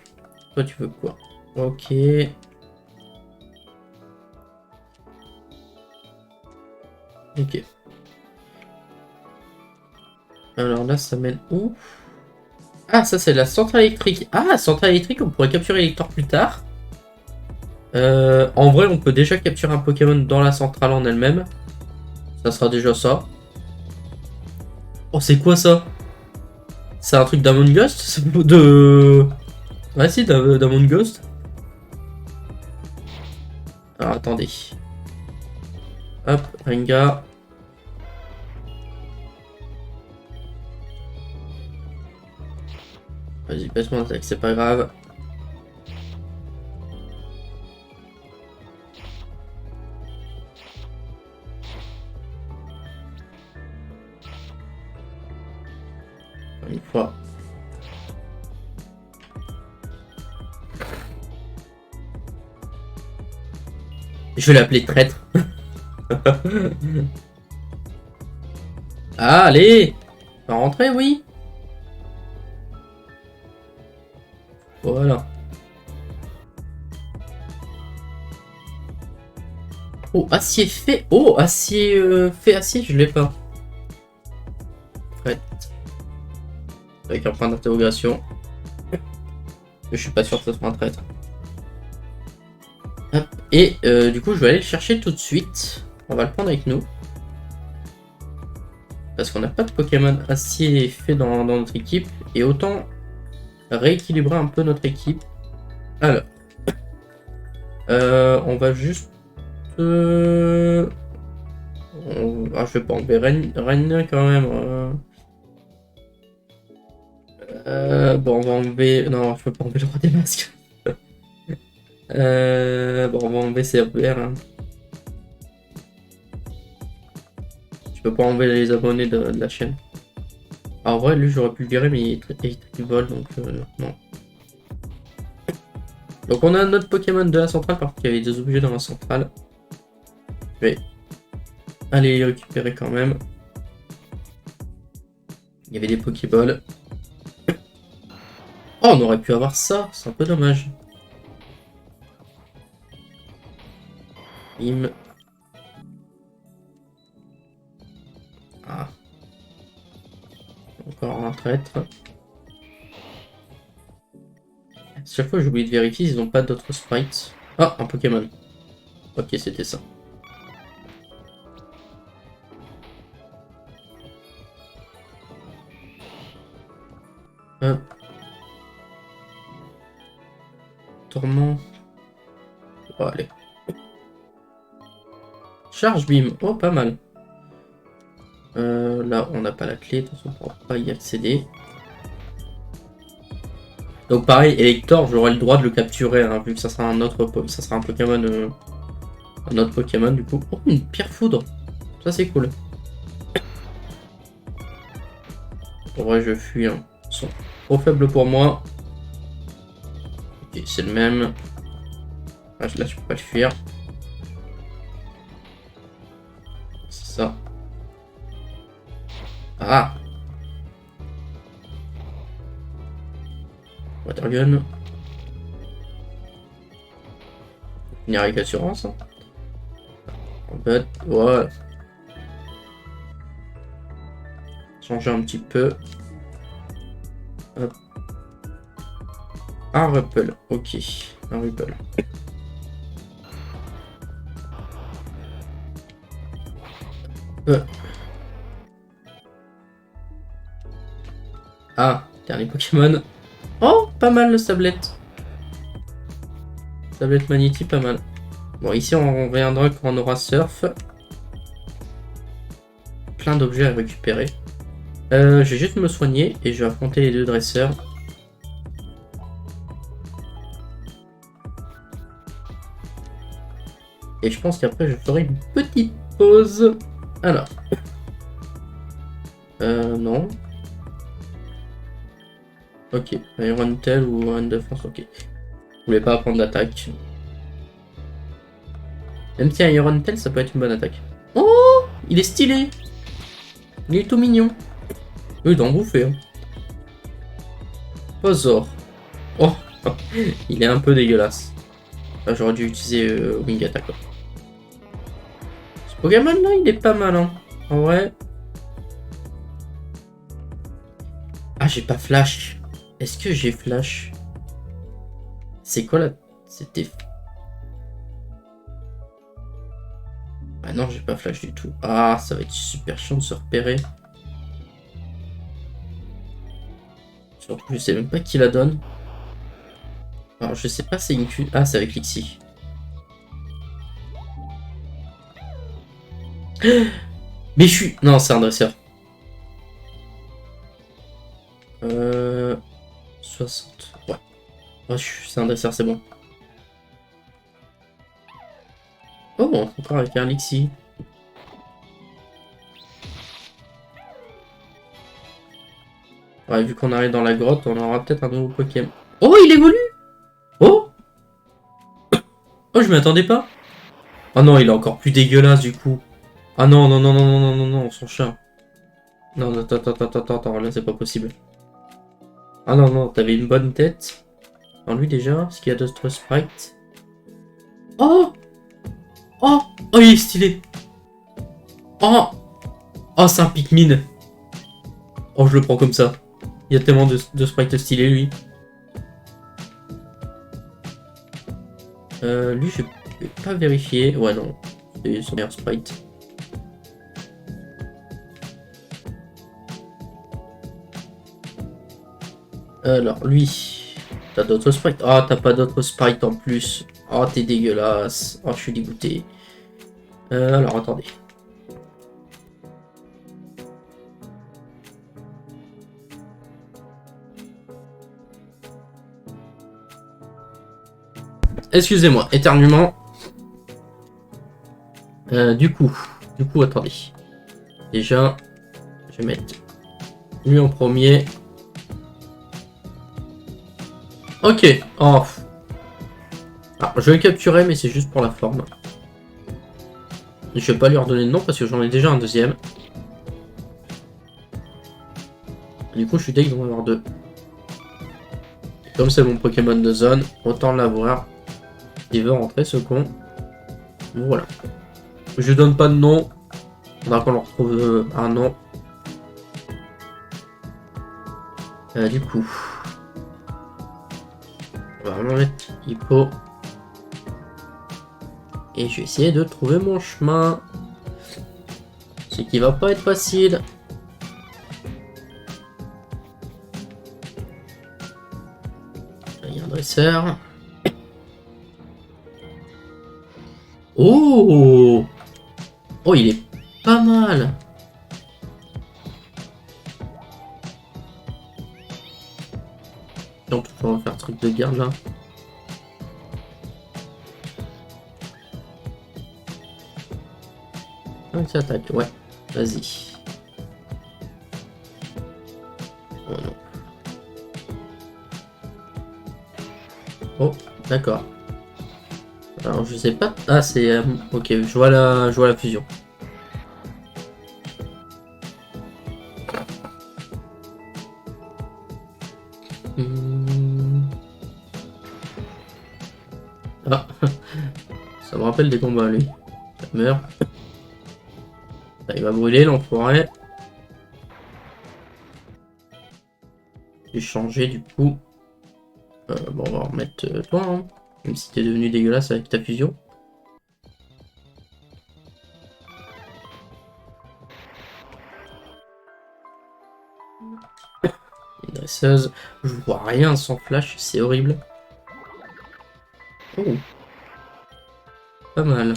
Toi, tu veux quoi? Ok. Ok. Alors là, ça mène où? Ah, ça c'est la centrale électrique. Ah, centrale électrique, on pourrait capturer Elector plus tard. En vrai, on peut déjà capturer un Pokémon dans la centrale en elle-même. Ça sera déjà ça. Oh, c'est quoi ça? C'est un truc d'Among Us? De... Ah si, dans mon Ghost. Alors attendez. Hop, Rengar. Vas-y, passe mon attaque, c'est pas grave. Une fois. Je vais l'appeler traître. Ah, allez! Va rentrer, oui. Voilà. Oh, acier fait. Oh, acier fait acier, je l'ai pas. Traître. Avec un point d'interrogation. Je suis pas sûr que ce soit un traître. Hop. Et du coup, je vais aller le chercher tout de suite. On va le prendre avec nous. Parce qu'on n'a pas de Pokémon acier fait dans notre équipe. Et autant rééquilibrer un peu notre équipe. Alors. On va juste... Ah, je vais pas enlever Ren quand même. Bon, on va enlever... Non, je peux pas enlever le roi des masques. Bon, on va enlever CRBR. Hein. Je peux pas enlever les abonnés de la chaîne. Alors, en vrai, lui, j'aurais pu le virer, mais il vole, donc non. Donc, on a notre Pokémon de la centrale, parce qu'il y avait des objets dans la centrale. Je vais aller les récupérer quand même. Il y avait des Pokéballs. Oh, on aurait pu avoir ça, c'est un peu dommage. Bim. Ah. Encore un traître. Chaque fois, j'oublie de vérifier, ils n'ont pas d'autres sprites. Ah, un Pokémon. Ok, c'était ça. Hop. Tourment. Oh, allez. Charge beam. Oh, pas mal. Là, on n'a pas la clé, de toute façon, on ne pourra pas y accéder. Donc pareil, Elector, j'aurai le droit de le capturer, hein, vu que ça sera un autre ça sera un Pokémon. Un autre Pokémon, du coup. Oh, une pierre foudre. Ça, c'est cool. En vrai, je fuis. Hein. Ils sont trop faibles pour moi. Ok, c'est le même. Ah, là, je peux pas le fuir. C'est ça. Ah! Watergun. Finir avec l'assurance. Hein. En fait, voilà. Changer un petit peu. Hop. Un Ripple. Ok. Un Ripple. Ah, dernier Pokémon. Oh, pas mal le sablette. Sablette Manity, pas mal. Bon, ici, on reviendra quand on aura surf. Plein d'objets à récupérer. Je vais juste me soigner et je vais affronter les deux dresseurs. Et je pense qu'après, je ferai une petite pause. Alors. Non. Ok. Iron Tail ou Iron Défense, ok. Je voulais pas apprendre d'attaque. Même si un Iron Tail, ça peut être une bonne attaque. Oh, il est stylé. Il est tout mignon. Oui, d'en bouffer. Hein. Pozor. Oh, il est un peu dégueulasse. Enfin, j'aurais dû utiliser Wing Attack. Quoi. Ce Pokémon là, il est pas mal. Hein. En vrai. Ah, j'ai pas Flash. Est-ce que j'ai Flash? C'est quoi là? C'était... Ah non, j'ai pas Flash du tout. Ah, ça va être super chiant de se repérer. Surtout, je sais même pas qui la donne. Alors, je sais pas, c'est une Q. Ah, c'est avec Lixie. Mais je suis. Non, c'est un dresseur. 60. Ouais. Ouais, c'est un dresseur, c'est bon. Oh, encore avec un Lixie. Ouais, vu qu'on arrive dans la grotte, on aura peut-être un nouveau Pokémon. Oh, il évolue! Oh! Oh, je m'y attendais pas. Ah non, il est encore plus dégueulasse du coup. Ah non, non, non, non, non, non, non, non, son chat. Non, non, attends, attends, attends, attends, attends, là c'est pas possible. Ah non, non, t'avais une bonne tête. En lui déjà, est-ce qu'il y a d'autres sprites? Oh! Oh! Oh, il est stylé! Oh! Oh, c'est un Pikmin! Oh, je le prends comme ça. Il y a tellement de sprites stylés, lui. Lui, je vais pas vérifier. Ouais, non. C'est son meilleur sprite. Alors, lui. T'as d'autres sprites? Ah, t'as pas d'autres sprites en plus. Oh, t'es dégueulasse. Oh, je suis dégoûté. Alors, attendez. Excusez-moi, éternuement. Du coup, attendez. Déjà, je vais mettre lui en premier. Ok. Oh. Alors, je vais le capturer, mais c'est juste pour la forme. Je vais pas lui redonner de nom parce que j'en ai déjà un deuxième. Du coup, je suis deg d'en avoir deux. Comme c'est mon Pokémon de zone, autant l'avoir. Il veut rentrer, ce con. Bon, voilà. Je lui donne pas de nom. Faudra qu'on leur retrouve un nom. Du coup, on va vraiment mettre Hippo. Et je vais essayer de trouver mon chemin. Ce qui va pas être facile. Il y a un dresseur. Oh! Oh, il est pas mal. Donc, on va faire truc de garde là. Ah, ça attaque, ouais. Vas-y. Oh non. Oh, d'accord. Alors, je sais pas. Ah, c'est. Ok, je vois la fusion. Ah, ça me rappelle des combats, lui. Ça meurt. Ça, il va brûler, l'enfoiré. J'ai changé, du coup. Bon, on va remettre toi, hein. Même si t'es devenu dégueulasse avec ta fusion. Une dresseuse. Je vois rien sans flash, c'est horrible. Oh, pas mal.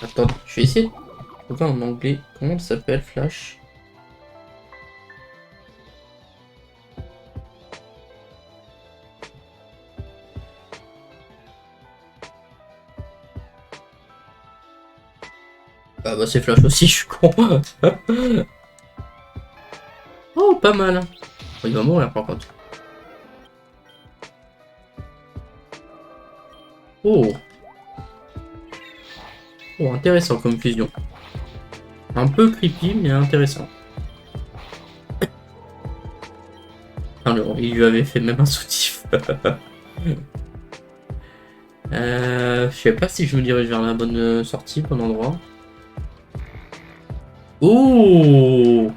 Attends, je vais essayer de trouver en anglais. Comment ça s'appelle, flash? Ah bah c'est flash aussi, je suis con. Oh, pas mal. Oh, il va mourir par contre. Oh. Oh, intéressant comme fusion. Un peu creepy, mais intéressant. Alors, il lui avait fait même un soutif. Je sais pas si je me dirige vers la bonne sortie, bon endroit. Oh,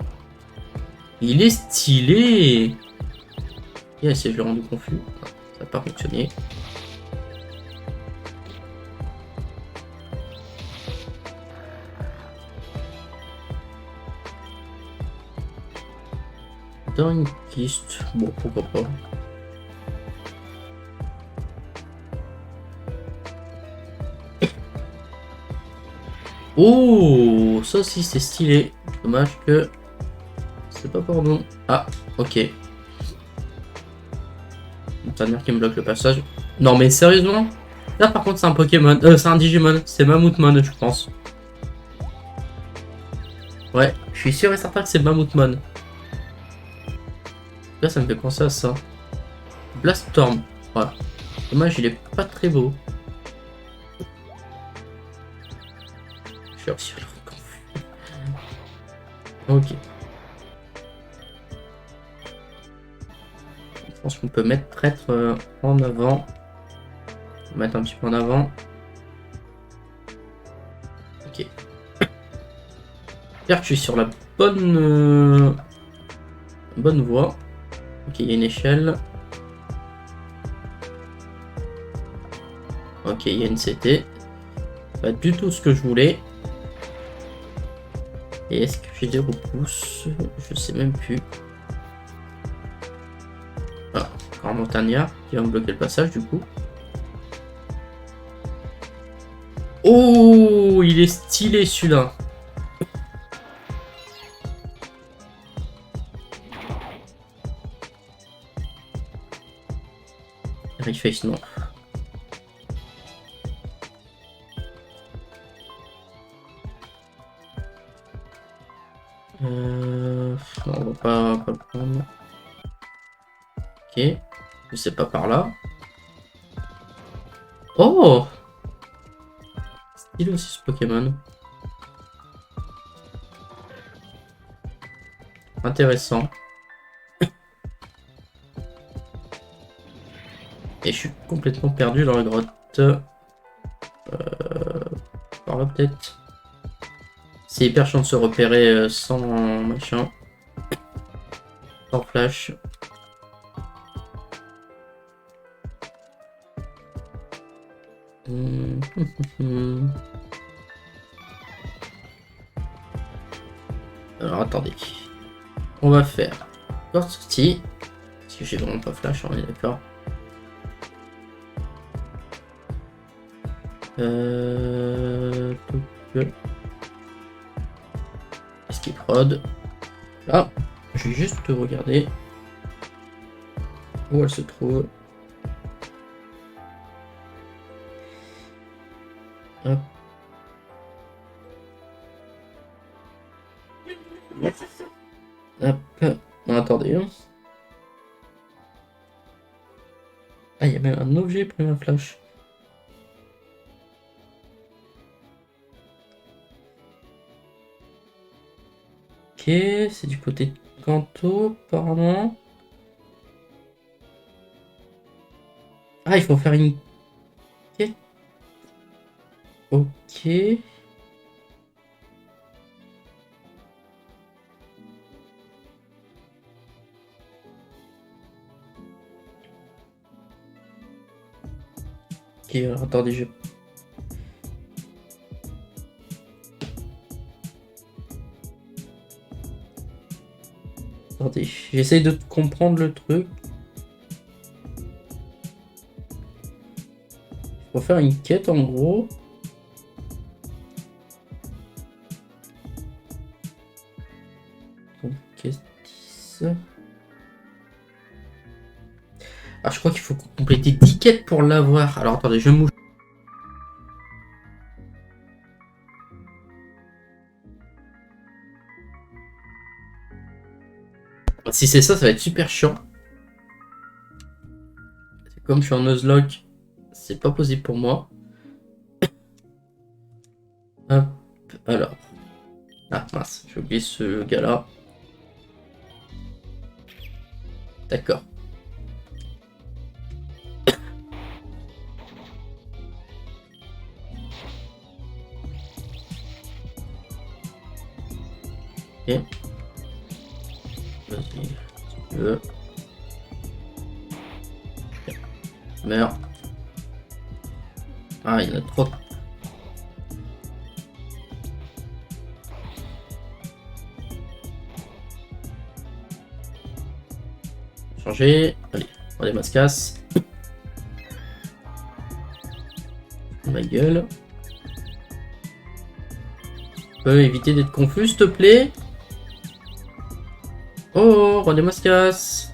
il est stylé. Yes, je l'ai rendu confus. Ça n'a pas fonctionné. dans une piste. Bon, pourquoi pas. Oh, ça aussi c'est stylé. Dommage que c'est pas pour nous. Ah, ok. Une tanière qui me bloque le passage. Non mais sérieusement? Là par contre c'est un Pokémon. C'est un Digimon. C'est Mammothmon je pense. Ouais, je suis sûr et certain que c'est Mammothmon. Là ça me fait penser à ça. Blastorm. Voilà. Dommage il est pas très beau. Je suis aussi confus. Ok. Je pense qu'on peut mettre traître en avant. Mettre un petit peu en avant. Ok. J'espère que je suis sur la bonne voie. Ok, il y a une échelle. Ok, il y a une CT. Pas du tout ce que je voulais. Et est-ce que j'ai des repousses? Je sais même plus. Ah, encore un montagnard qui va me bloquer le passage du coup. Oh, il est stylé celui-là. Reface, non. On va pas le prendre. Ok. Je sais pas par là. Oh! Stylé aussi ce Pokémon. Intéressant. Et je suis complètement perdu dans la grotte. Par là peut-être. C'est hyper chiant de se repérer sans machin. Sans flash. Alors attendez. On va faire porte sortie. Parce que j'ai vraiment pas flash, on est d'accord. Est-ce qu'il prod? Là, je vais juste regarder où elle se trouve. Hop. Hop. Non, attendez. Ah, il y a même un objet pour un flash. Ok, c'est du côté de Kanto, apparemment. Ah, il faut faire une quête. Ok. Ok, alors attendez, je... Attendez, j'essaye de comprendre le truc. Il faut faire une quête en gros. Donc, qu'est-ce que ah, je crois qu'il faut compléter 10 quêtes pour l'avoir. Alors attendez, je mouche. Si c'est ça, ça va être super chiant. Comme je suis en Nuzlocke, c'est pas possible pour moi. Hop, alors. Ah mince, j'ai oublié ce gars-là. D'accord. Ok. Vas-y, si tu veux. Meurs. Ah, il y en a trop. Changer. Allez, on les mascasse. Ma gueule. Tu peux éviter d'être confus, s'il te plaît? Oh, Roi des Mascas.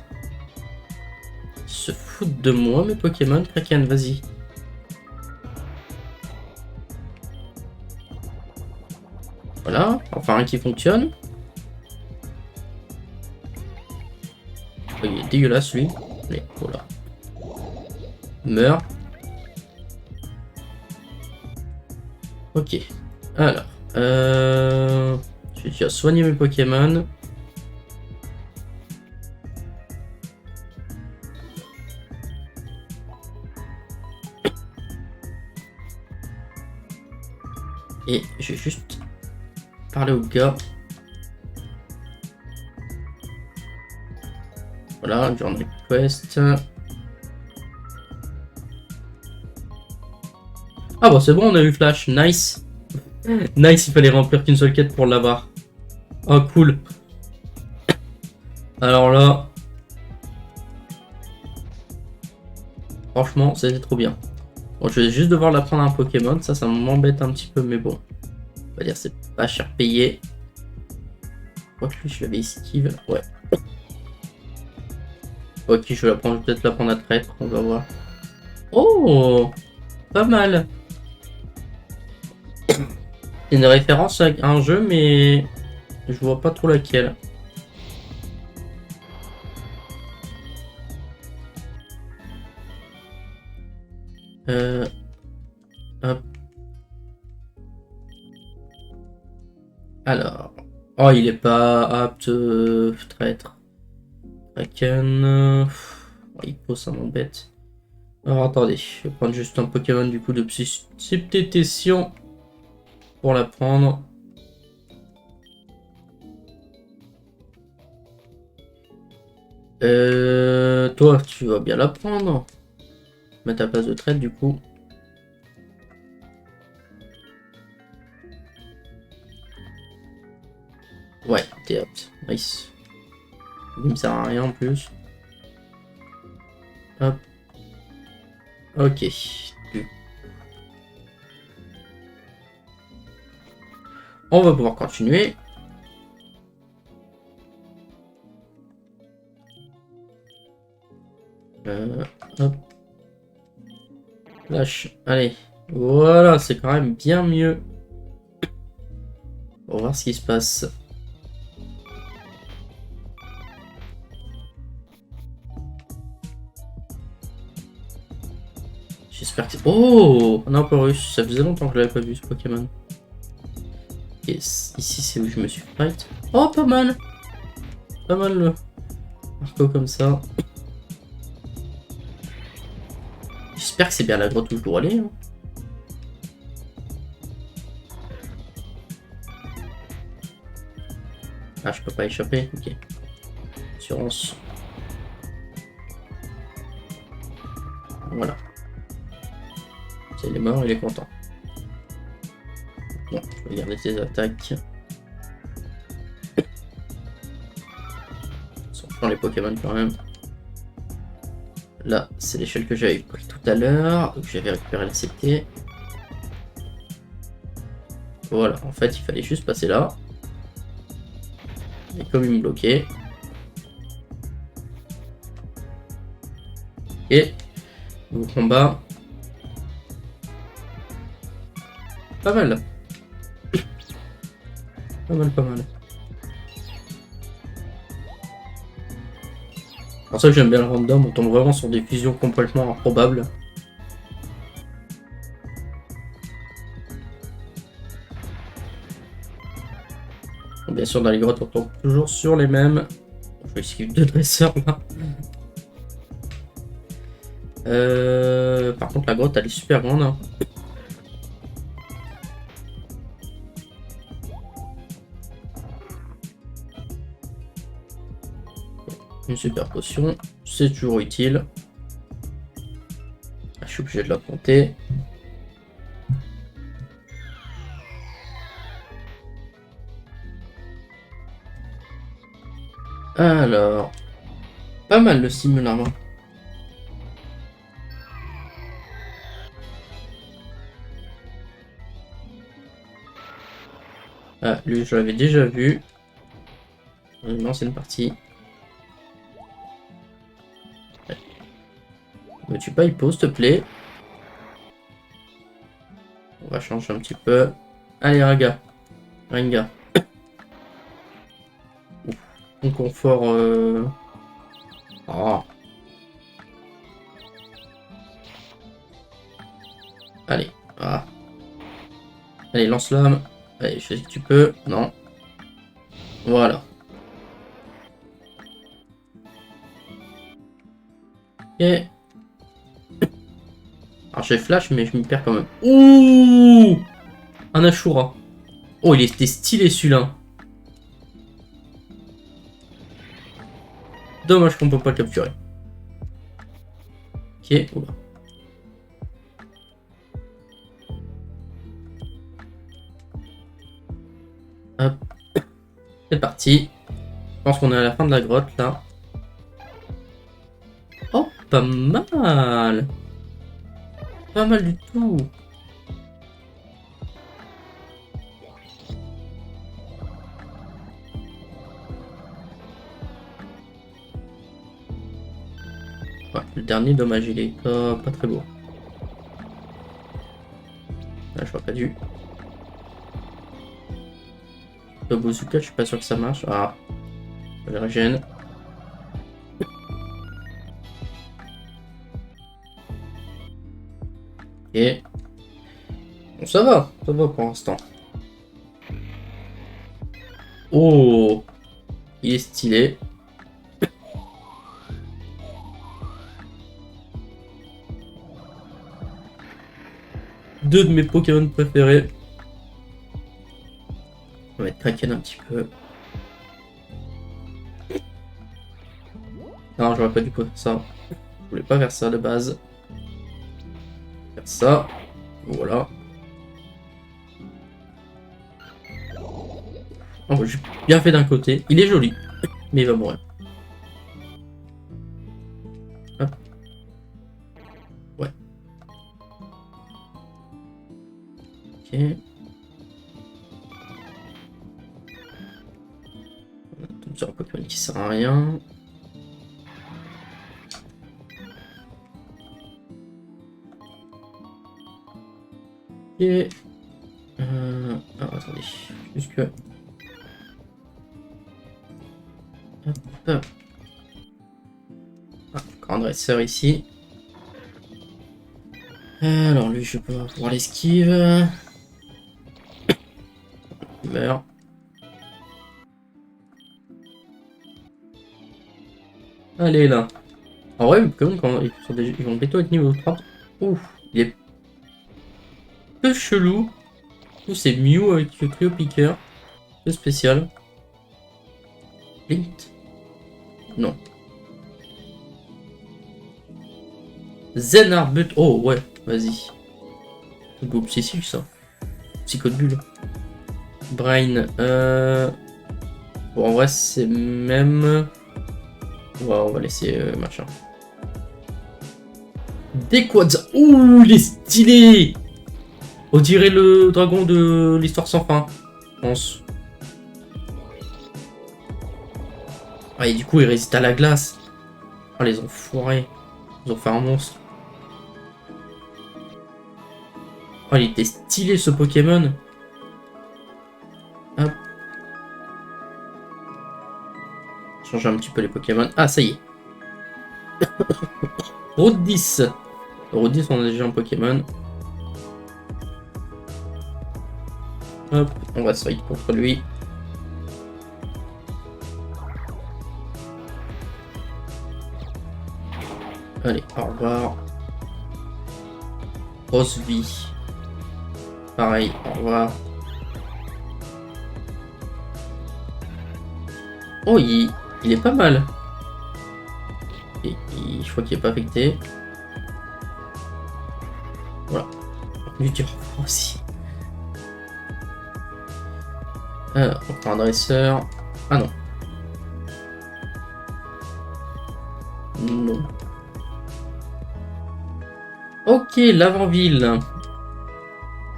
Ils se foutent de moi, mes Pokémon. Kraken, vas-y. Voilà, enfin un qui fonctionne. Oh, il est dégueulasse, lui. Allez, voilà. Meurs. Ok. Alors. J'ai déjà soigné mes Pokémon. Et je vais juste parler au gars. Voilà, journée quest. Ah bon, c'est bon, on a eu Flash. Nice. Nice, il fallait remplir qu'une seule quête pour l'avoir. Oh, cool. Alors là... Franchement, c'était trop bien. Bon, je vais juste devoir l'apprendre à un Pokémon. Ça m'embête un petit peu, mais bon. On va dire c'est pas cher payé. Quoi que lui, je l'avais esquive. Ouais. Ok, je vais peut-être l'apprendre à traître. On va voir. Oh, pas mal. C'est une référence à un jeu, mais je vois pas trop laquelle. Hop. Alors. Oh, il est pas apte, traître. Kraken. Hippo, ça m'embête. Alors attendez, je vais prendre juste un Pokémon du coup de substitution pour la prendre. Toi, tu vas bien la prendre. Mettre ta place de traite du coup. Ouais, t'es apte. Nice. Il me sert à rien en plus. Hop. Ok. On va pouvoir continuer. Hop. Lâche. Allez. Voilà, c'est quand même bien mieux. On va voir ce qui se passe. J'espère que... Oh, un Amperus. Ça faisait longtemps que je l'avais pas vu ce Pokémon. Yes. Ici, c'est où je me suis fight. Oh, pas mal. Pas mal le Marco comme ça. J'espère que c'est bien la grotte où je dois aller. Hein. Ah, je peux pas échapper. Ok. Assurance. Voilà. Il est mort, il est content. Bon, je vais garder ses attaques. Sans prendre les Pokémon quand même. Là, c'est l'échelle que j'avais pris tout à l'heure. Donc j'avais récupéré la CT. Voilà, en fait, il fallait juste passer là. Et comme il me bloquait. Et nouveau combat. Pas mal. Pas mal, pas mal. C'est pour ça que j'aime bien le random, on tombe vraiment sur des fusions complètement improbables. Bon, bien sûr, dans les grottes, on tombe toujours sur les mêmes. Je vais esquiver deux dresseurs là. Par contre, la grotte, elle est super grande. Hein. Une super potion, c'est toujours utile. Je suis obligé de la compter. Alors, Pas mal le simulacre. Ah, lui, je l'avais déjà vu. Une ancienne partie. Ouais. Me tue pas Hippo, s'il te plaît. On va changer un petit peu. Allez, Raga. Ringa. Mon confort. Oh. Allez. Ah. Allez, lance-flamme. Allez, fais ce que tu peux. Non. Voilà. Ok. Alors j'ai flash, mais je m'y perds quand même. Ouh, un Ashura. Oh, il était stylé celui-là. Dommage qu'on peut pas le capturer. Ok, oula. Hop. C'est parti. Je pense qu'on est à la fin de la grotte là. Oh, pas mal. Pas mal du tout. Ouais, le dernier, dommage, il est pas très beau. Là, je vois pas dû. Le Bozuka, je suis pas sûr que ça marche. Ah, je régène. Et bon, ça va pour l'instant. Oh, il est stylé. Deux de mes Pokémon préférés. On va être Kraken un petit peu. Non, j'aurais pas dû faire ça. Je voulais pas faire ça de base. Faire ça. Voilà. Oh, j'ai bien fait d'un côté. Il est joli, mais il va mourir. Hop. Ouais. Ok. On a un Pokémon qui sert à rien. Ok. Ah, attendez. Juste que. Hop, hop. Ah, encore un dresseur ici. Alors lui, je peux pouvoir l'esquive. Il meurt. Allez là. En vrai, comme quand ils vont bientôt être niveau 30. Ouf, il est peu chelou. C'est Mew avec le Cryo Picker. Peu spécial. Blint. Non. Zen Arbut. Oh ouais, vas-y. Go obsessif ça. Psycho de bulle. Brain. Bon, en vrai, c'est même. Ouais, on va laisser machin. Dequadza. Ouh, il est stylé. On dirait le dragon de l'histoire sans fin. Je pense. Ah, et du coup, il résiste à la glace. Oh, les enfoirés. Ils ont fait un monstre. Oh, il était stylé ce Pokémon. Hop. Changer un petit peu les Pokémon. Ah, ça y est. Route 10. Route 10, on a déjà un Pokémon. Hop, on va se fight contre lui. Allez, au revoir. Grosse vie. Pareil, au revoir. Oh, il est pas mal. Je crois qu'il est pas affecté. Voilà. Lui dire au revoir aussi. Alors, on prend un dresseur. Ah non. Non. Ok, l'avant-ville.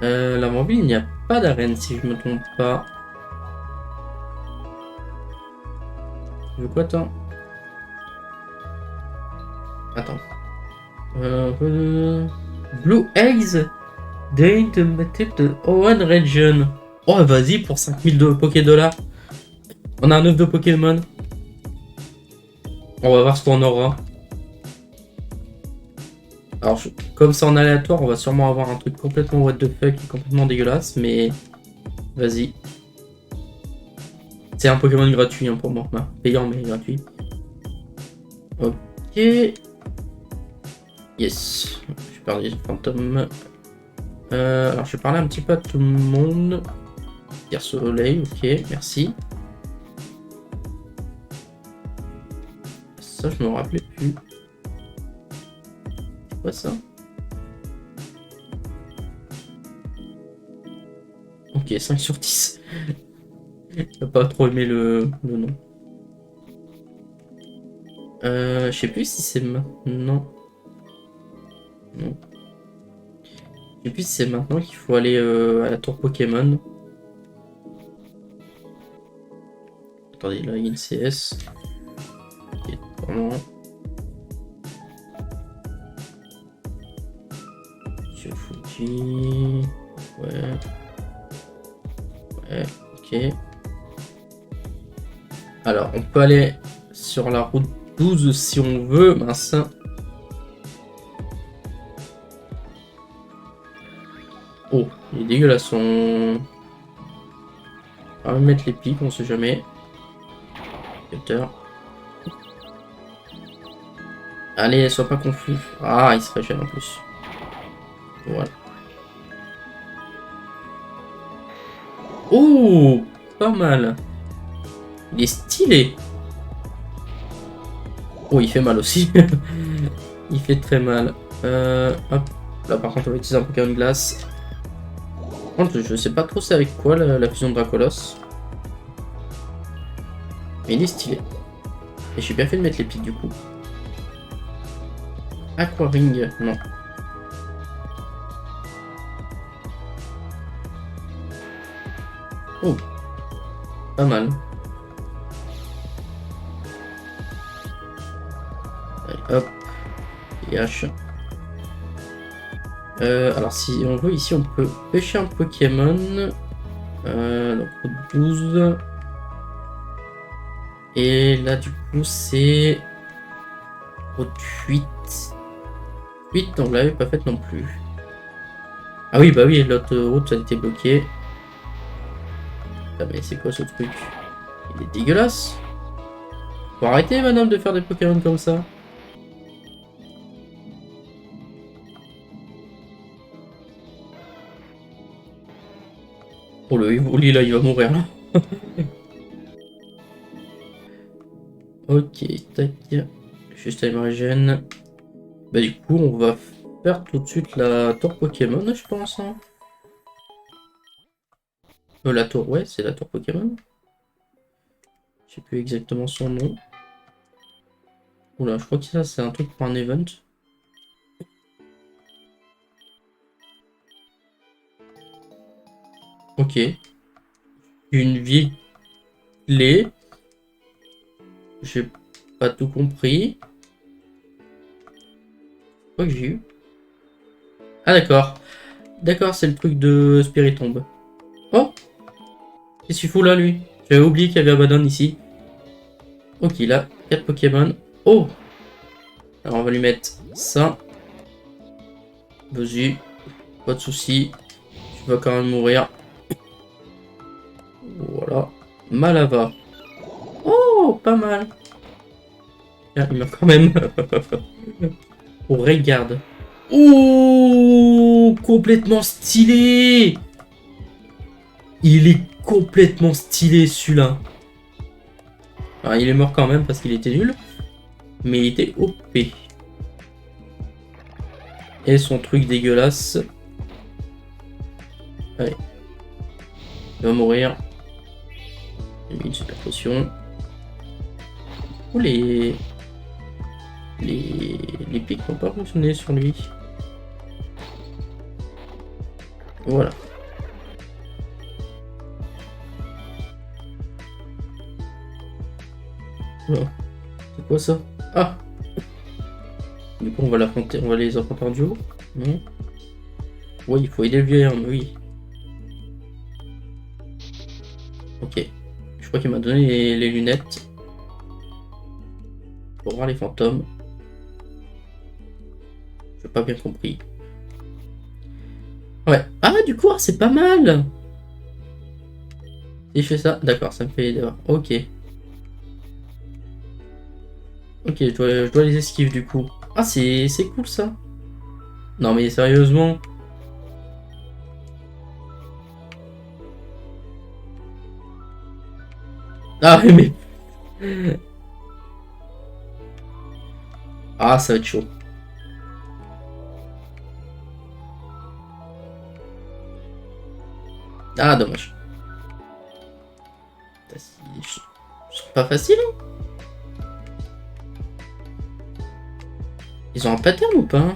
L'avant-ville, il n'y a pas d'arène si je me trompe pas. Tu veux quoi, toi? Attends. Blue Eggs Drain the Owen Region. Oh, vas-y, pour 5000 de Poké Dollars. On a un œuf de Pokémon. On va voir ce qu'on aura. Alors, comme c'est en aléatoire, on va sûrement avoir un truc complètement what the fuck, complètement dégueulasse, mais vas-y. C'est un Pokémon gratuit hein, pour moi. Enfin, payant, mais gratuit. Ok. Yes. J'ai perdu fantôme. Alors, je vais parler un petit peu à tout le monde. Pierre Soleil, ok, merci. Ça, je me rappelais plus. C'est quoi ça? Ok, 5 sur 10. J'ai pas trop aimé le nom. Je sais plus si c'est maintenant. Non. Je sais plus si c'est maintenant qu'il faut aller à la tour Pokémon. Attendez, là il y a une CS. Ok, vraiment. Monsieur Fuji. Ouais. Ouais, ok. Alors, on peut aller sur la route 12 si on veut. Mince. Oh, il est dégueulasse. On va même mettre les pics, on sait jamais. Cutter. Allez, sois pas confus. Ah, il se régène en plus. Voilà. Oh, pas mal. Il est stylé. Oh, il fait mal aussi. Il fait très mal. Hop. Là, par contre, on va utiliser un Pokémon glace. Par contre, je sais pas trop c'est avec quoi la fusion de Dracolos. Mais il est stylé. Et j'ai bien fait de mettre les pics du coup. Aquaring, non. Oh, pas mal. Allez, hop. H. Alors si on veut ici on peut pêcher un Pokémon. Donc route 12. Et là du coup c'est route 8. 8 on l'avait pas faite non plus. Ah oui bah oui l'autre route a été bloquée. Ah mais c'est quoi ce truc? Il est dégueulasse. Faut arrêter madame de faire des Pokémon comme ça. Oh le Evoli là il va mourir là. Ok, tac. Juste à me régène. Bah du coup on va faire tout de suite la tour Pokémon je pense. Hein. La tour, ouais c'est la tour Pokémon. Je sais plus exactement son nom. Oula, je crois que ça c'est un truc pour un event. Ok. Une vieille clé. J'ai pas tout compris. Quoi que j'ai eu? Ah d'accord. D'accord, c'est le truc de Spiritomb. Oh! Qu'est-ce qu'il fout là lui? J'avais oublié qu'il y avait Abaddon ici. Ok, là, 4 Pokémon. Oh! Alors on va lui mettre ça. Vas-y. Pas de soucis. Tu vas quand même mourir. Voilà. Malava. Oh, pas mal. Ah, il meurt quand même. Oh, regarde. Oh, complètement stylé. Il est complètement stylé celui-là. Alors, il est mort quand même parce qu'il était nul. Mais il était OP. Et son truc dégueulasse. Allez. Il va mourir. J'ai mis une super potion. Oulé. Les pics n'ont pas fonctionné sur lui. Voilà. Voilà. C'est quoi ça? Ah! Du coup, on va l'affronter, on va les affronter en duo? Non? Oui, il faut aider le vieux homme, oui. Ok. Je crois qu'il m'a donné les lunettes. Pour voir les fantômes. J'ai pas bien compris. Ouais. Ah, du coup, c'est pas mal! Si je fais ça, d'accord, ça me fait les devoirs. Ok. Ok, je dois les esquiver du coup. Ah, c'est cool ça. Non, mais sérieusement. Ah, mais. Ah, ça va être chaud. Ah, dommage. C'est pas facile, hein. Ils ont un pattern ou pas?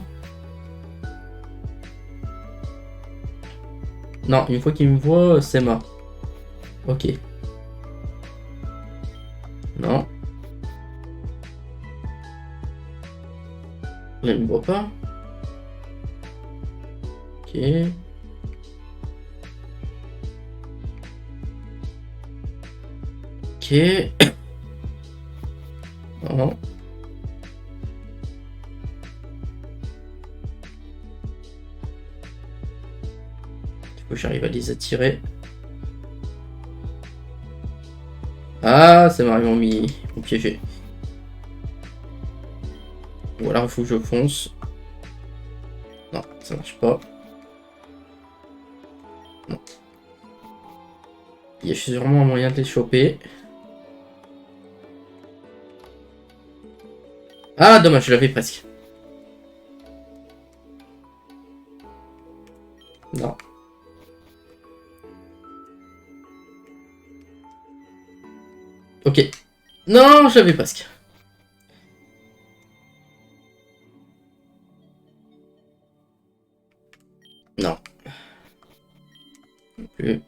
Non, une fois qu'ils me voient, c'est mort. Ok. Non. Là, ils me voient pas. Ok. Ok. Non. Du coup, j'arrive à les attirer. Ah, c'est mort, ils m'ont piégé. Ou alors, il faut que je fonce. Non, ça marche pas. Non. Il y a sûrement un moyen de les choper. Ah, dommage, je l'avais presque. Non. Ok. Non, je l'avais presque. Non. Non plus.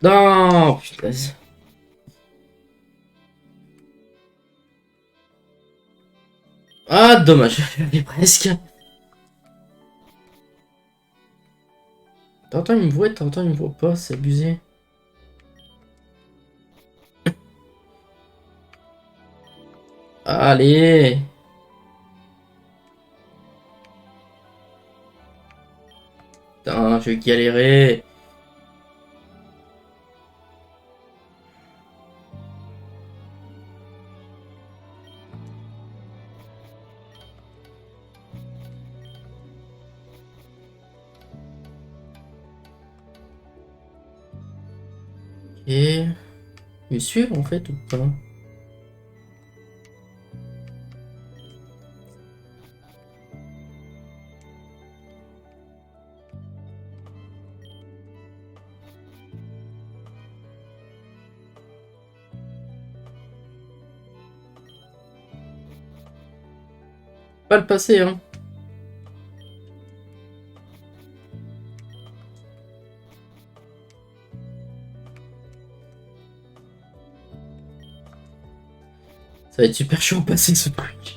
Non, putain. Ah, dommage, j'avais presque. T'entends, il me voit, t'entends, il me voit pas, c'est abusé. Allez. Putain, je vais galérer. Et me suivre en fait ou pas? Pas le passé, hein. Ça va être super chiant de passer ce truc.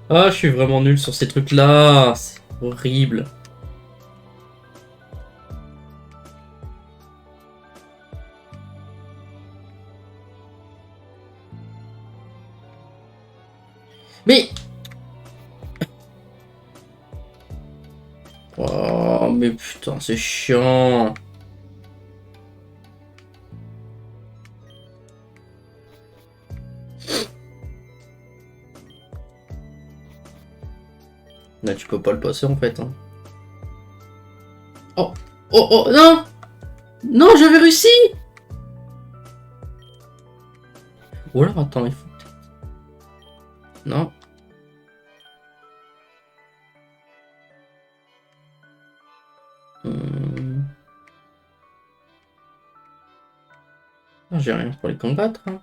Ah, je suis vraiment nul sur ces trucs-là. C'est horrible. Mais... Oh, mais putain, c'est chiant. Là, tu peux pas le passer en fait, hein. Oh, oh, oh, non! Non, j'avais réussi! Ou alors, attends, il faut... Non. Hmm. Ah, j'ai rien pour les combattre. Hein.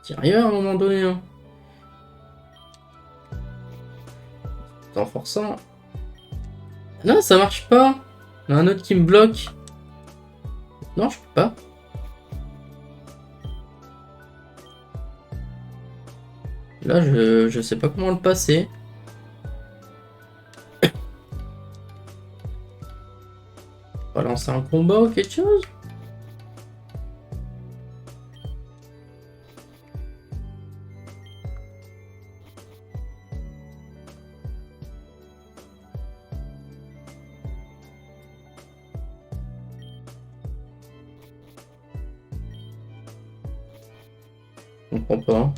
C'est rien à un moment donné. Hein. C'est en forçant. Non, ça marche pas. Il y en a un autre qui me bloque. Non, je peux pas. Là, je sais pas comment le passer. On va lancer un combat ou quelque chose. Je comprends pas.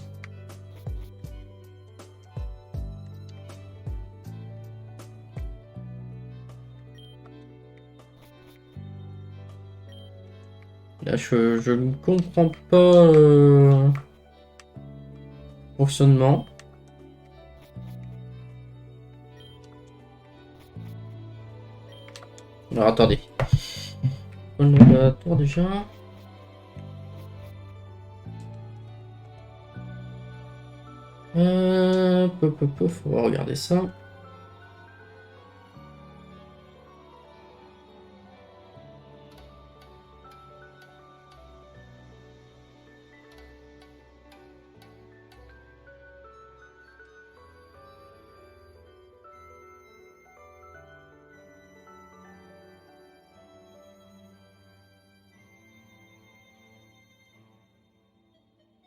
Là, je ne comprends pas le fonctionnement. Alors, attendez. On le nombre de la tour déjà. Faut regarder ça.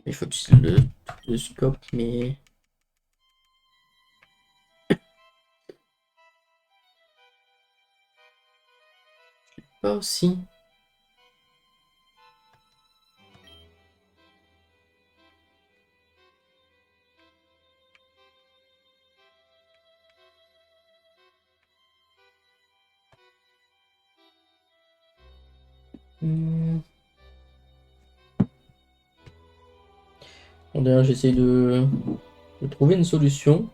Il faut utiliser le scope, mais... Pas aussi. Bon, d'ailleurs, j'essaie de trouver une solution.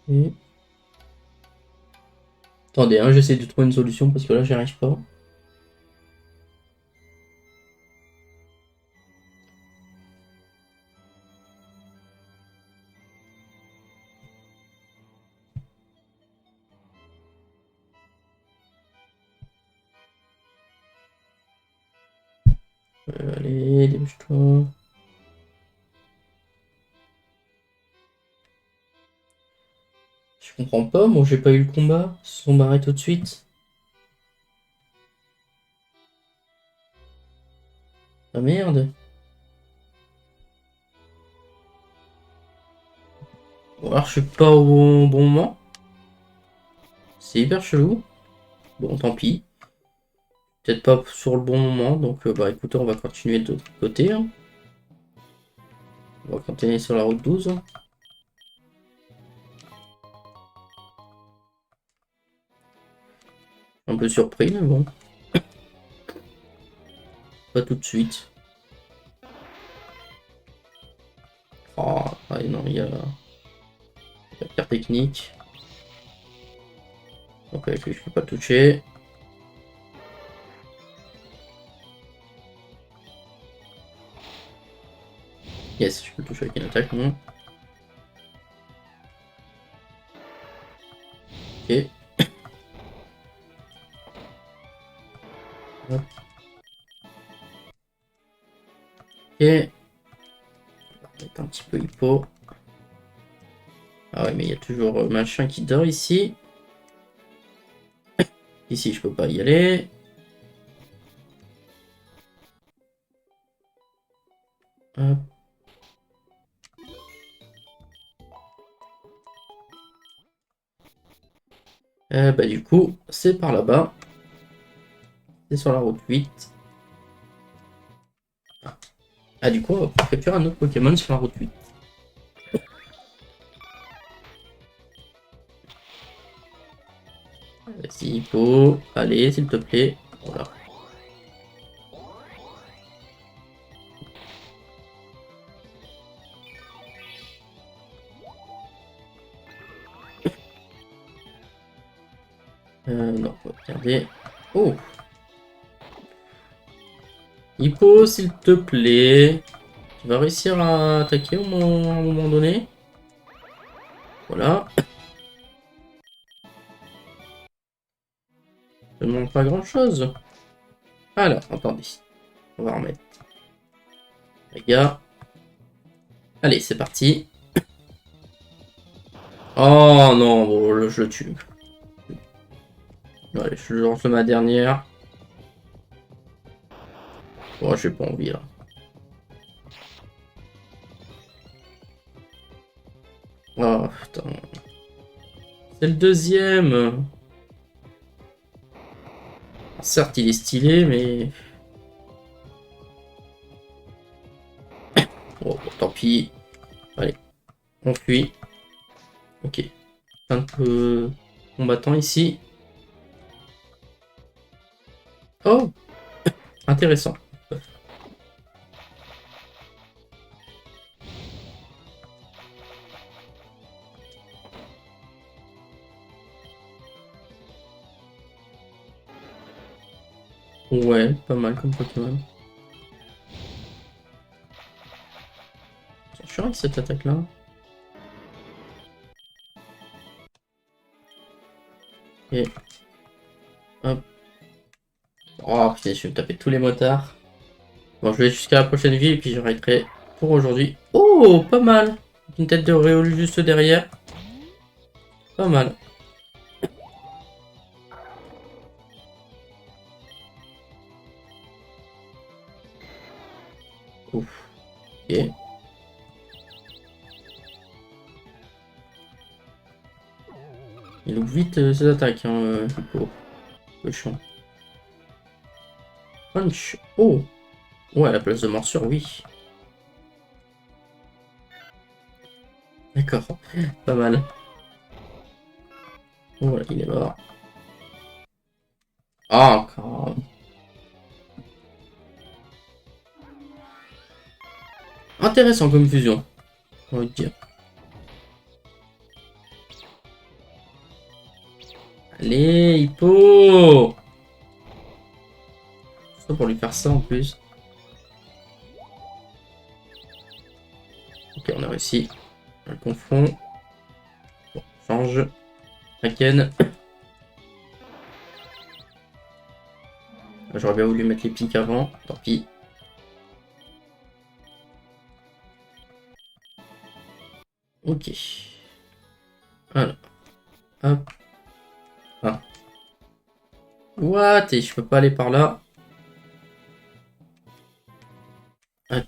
Et... Attendez, hein, j'essaie de trouver une solution parce que là, j'y arrive pas. Allez, dépêche-toi. Je comprends pas, moi j'ai pas eu le combat. Ils se sont barrés tout de suite. Ah merde. Ou alors je suis pas au bon moment. C'est hyper chelou. Bon, tant pis. Peut-être pas sur le bon moment, donc bah écoutez, on va continuer de l'autre côté. Hein. On va continuer sur la route 12. Un peu surpris, mais bon. Pas tout de suite. Oh, ah, non, il y a la pierre technique. Donc avec lui, je peux pas toucher. Yes, je peux toucher avec une attaque, non. Ok. Hop. Ok. On va mettre un petit peu hippo. Ah ouais, mais il y a toujours machin qui dort ici. Ici, je peux pas y aller. Hop. Bah du coup, c'est par là-bas. C'est sur la route 8. Ah, du coup, on va capturer un autre Pokémon sur la route 8. Vas-y, Hippo. Allez, s'il te plaît. Voilà. Non, on va regarder. Oh! Hippo, s'il te plaît. Tu vas réussir à attaquer à un moment donné. Voilà. Ça ne demande pas grand chose. Alors, attendez. On va remettre. Les gars. Allez, c'est parti. Oh non, bon, je le tue. Allez, je lance ma dernière. Bon, j'ai pas envie là. Oh putain. C'est le deuxième. Certes, il est stylé, mais... Oh, bon, tant pis. Allez, on fuit. Ok. Un peu combattant ici. Oh, intéressant. Ouais, pas mal comme Pokémon. Je suis avec cette attaque-là. Et... Hop. Oh putain, je vais me taper tous les motards. Bon, je vais jusqu'à la prochaine vie et puis j'arrêterai pour aujourd'hui. Oh, pas mal. Une tête de Réolu juste derrière. Pas mal. Ouf. Ok. Il ouvre vite ses attaques, hein, Hippo. Le chiant. Punch. Oh. Ouais, à la place de morsure, oui. D'accord. Pas mal. Voilà, il est mort. Ah, encore. Intéressant comme fusion. On va dire. Allez, Hippo. C'est pour lui faire ça en plus. Ok, on a réussi. On le confond. Bon, change. Kraken. J'aurais bien voulu mettre les pics avant. Tant pis. Ok. Voilà. Hop. Ah. What? Et je peux pas aller par là. Ah.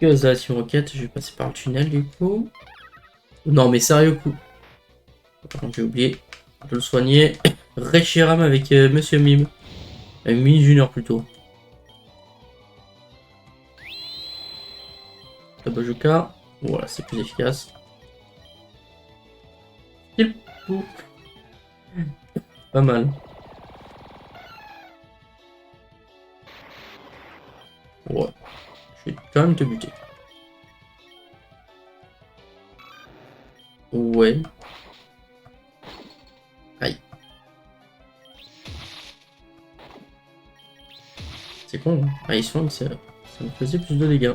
Que ça, sur roquette, je vais passer par le tunnel du coup. Non mais sérieux coup. J'ai oublié de le soigner. Reshiram avec Monsieur Mime. Mime Junior plutôt. Tabajuka. Voilà, c'est plus efficace. Pas mal. Ouais. Je vais quand même te buter. Ouais. Aïe. C'est con, hein. Ah, ils sont, ça me faisait plus de dégâts.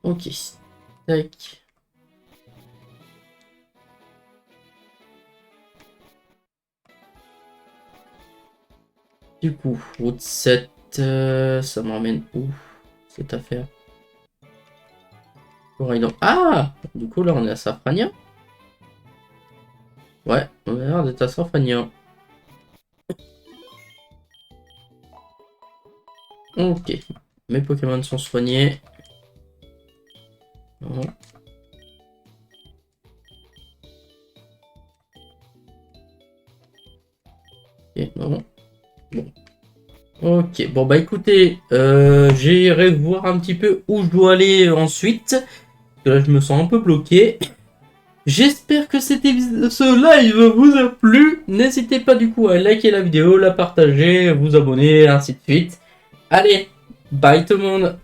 Ok. Tac. Du coup, route 7, ça m'emmène où cette affaire? Ah! Du coup, là, on est à Safrania. Ouais, on a l'air d'être à Safrania. Ok. Mes Pokémon sont soignés. Non. Ok, non. Bon. Ok, bon bah écoutez, j'irai voir un petit peu où je dois aller ensuite. Parce que là, je me sens un peu bloqué. J'espère que ce live vous a plu. N'hésitez pas du coup à liker la vidéo, la partager, vous abonner, ainsi de suite. Allez, bye tout le monde.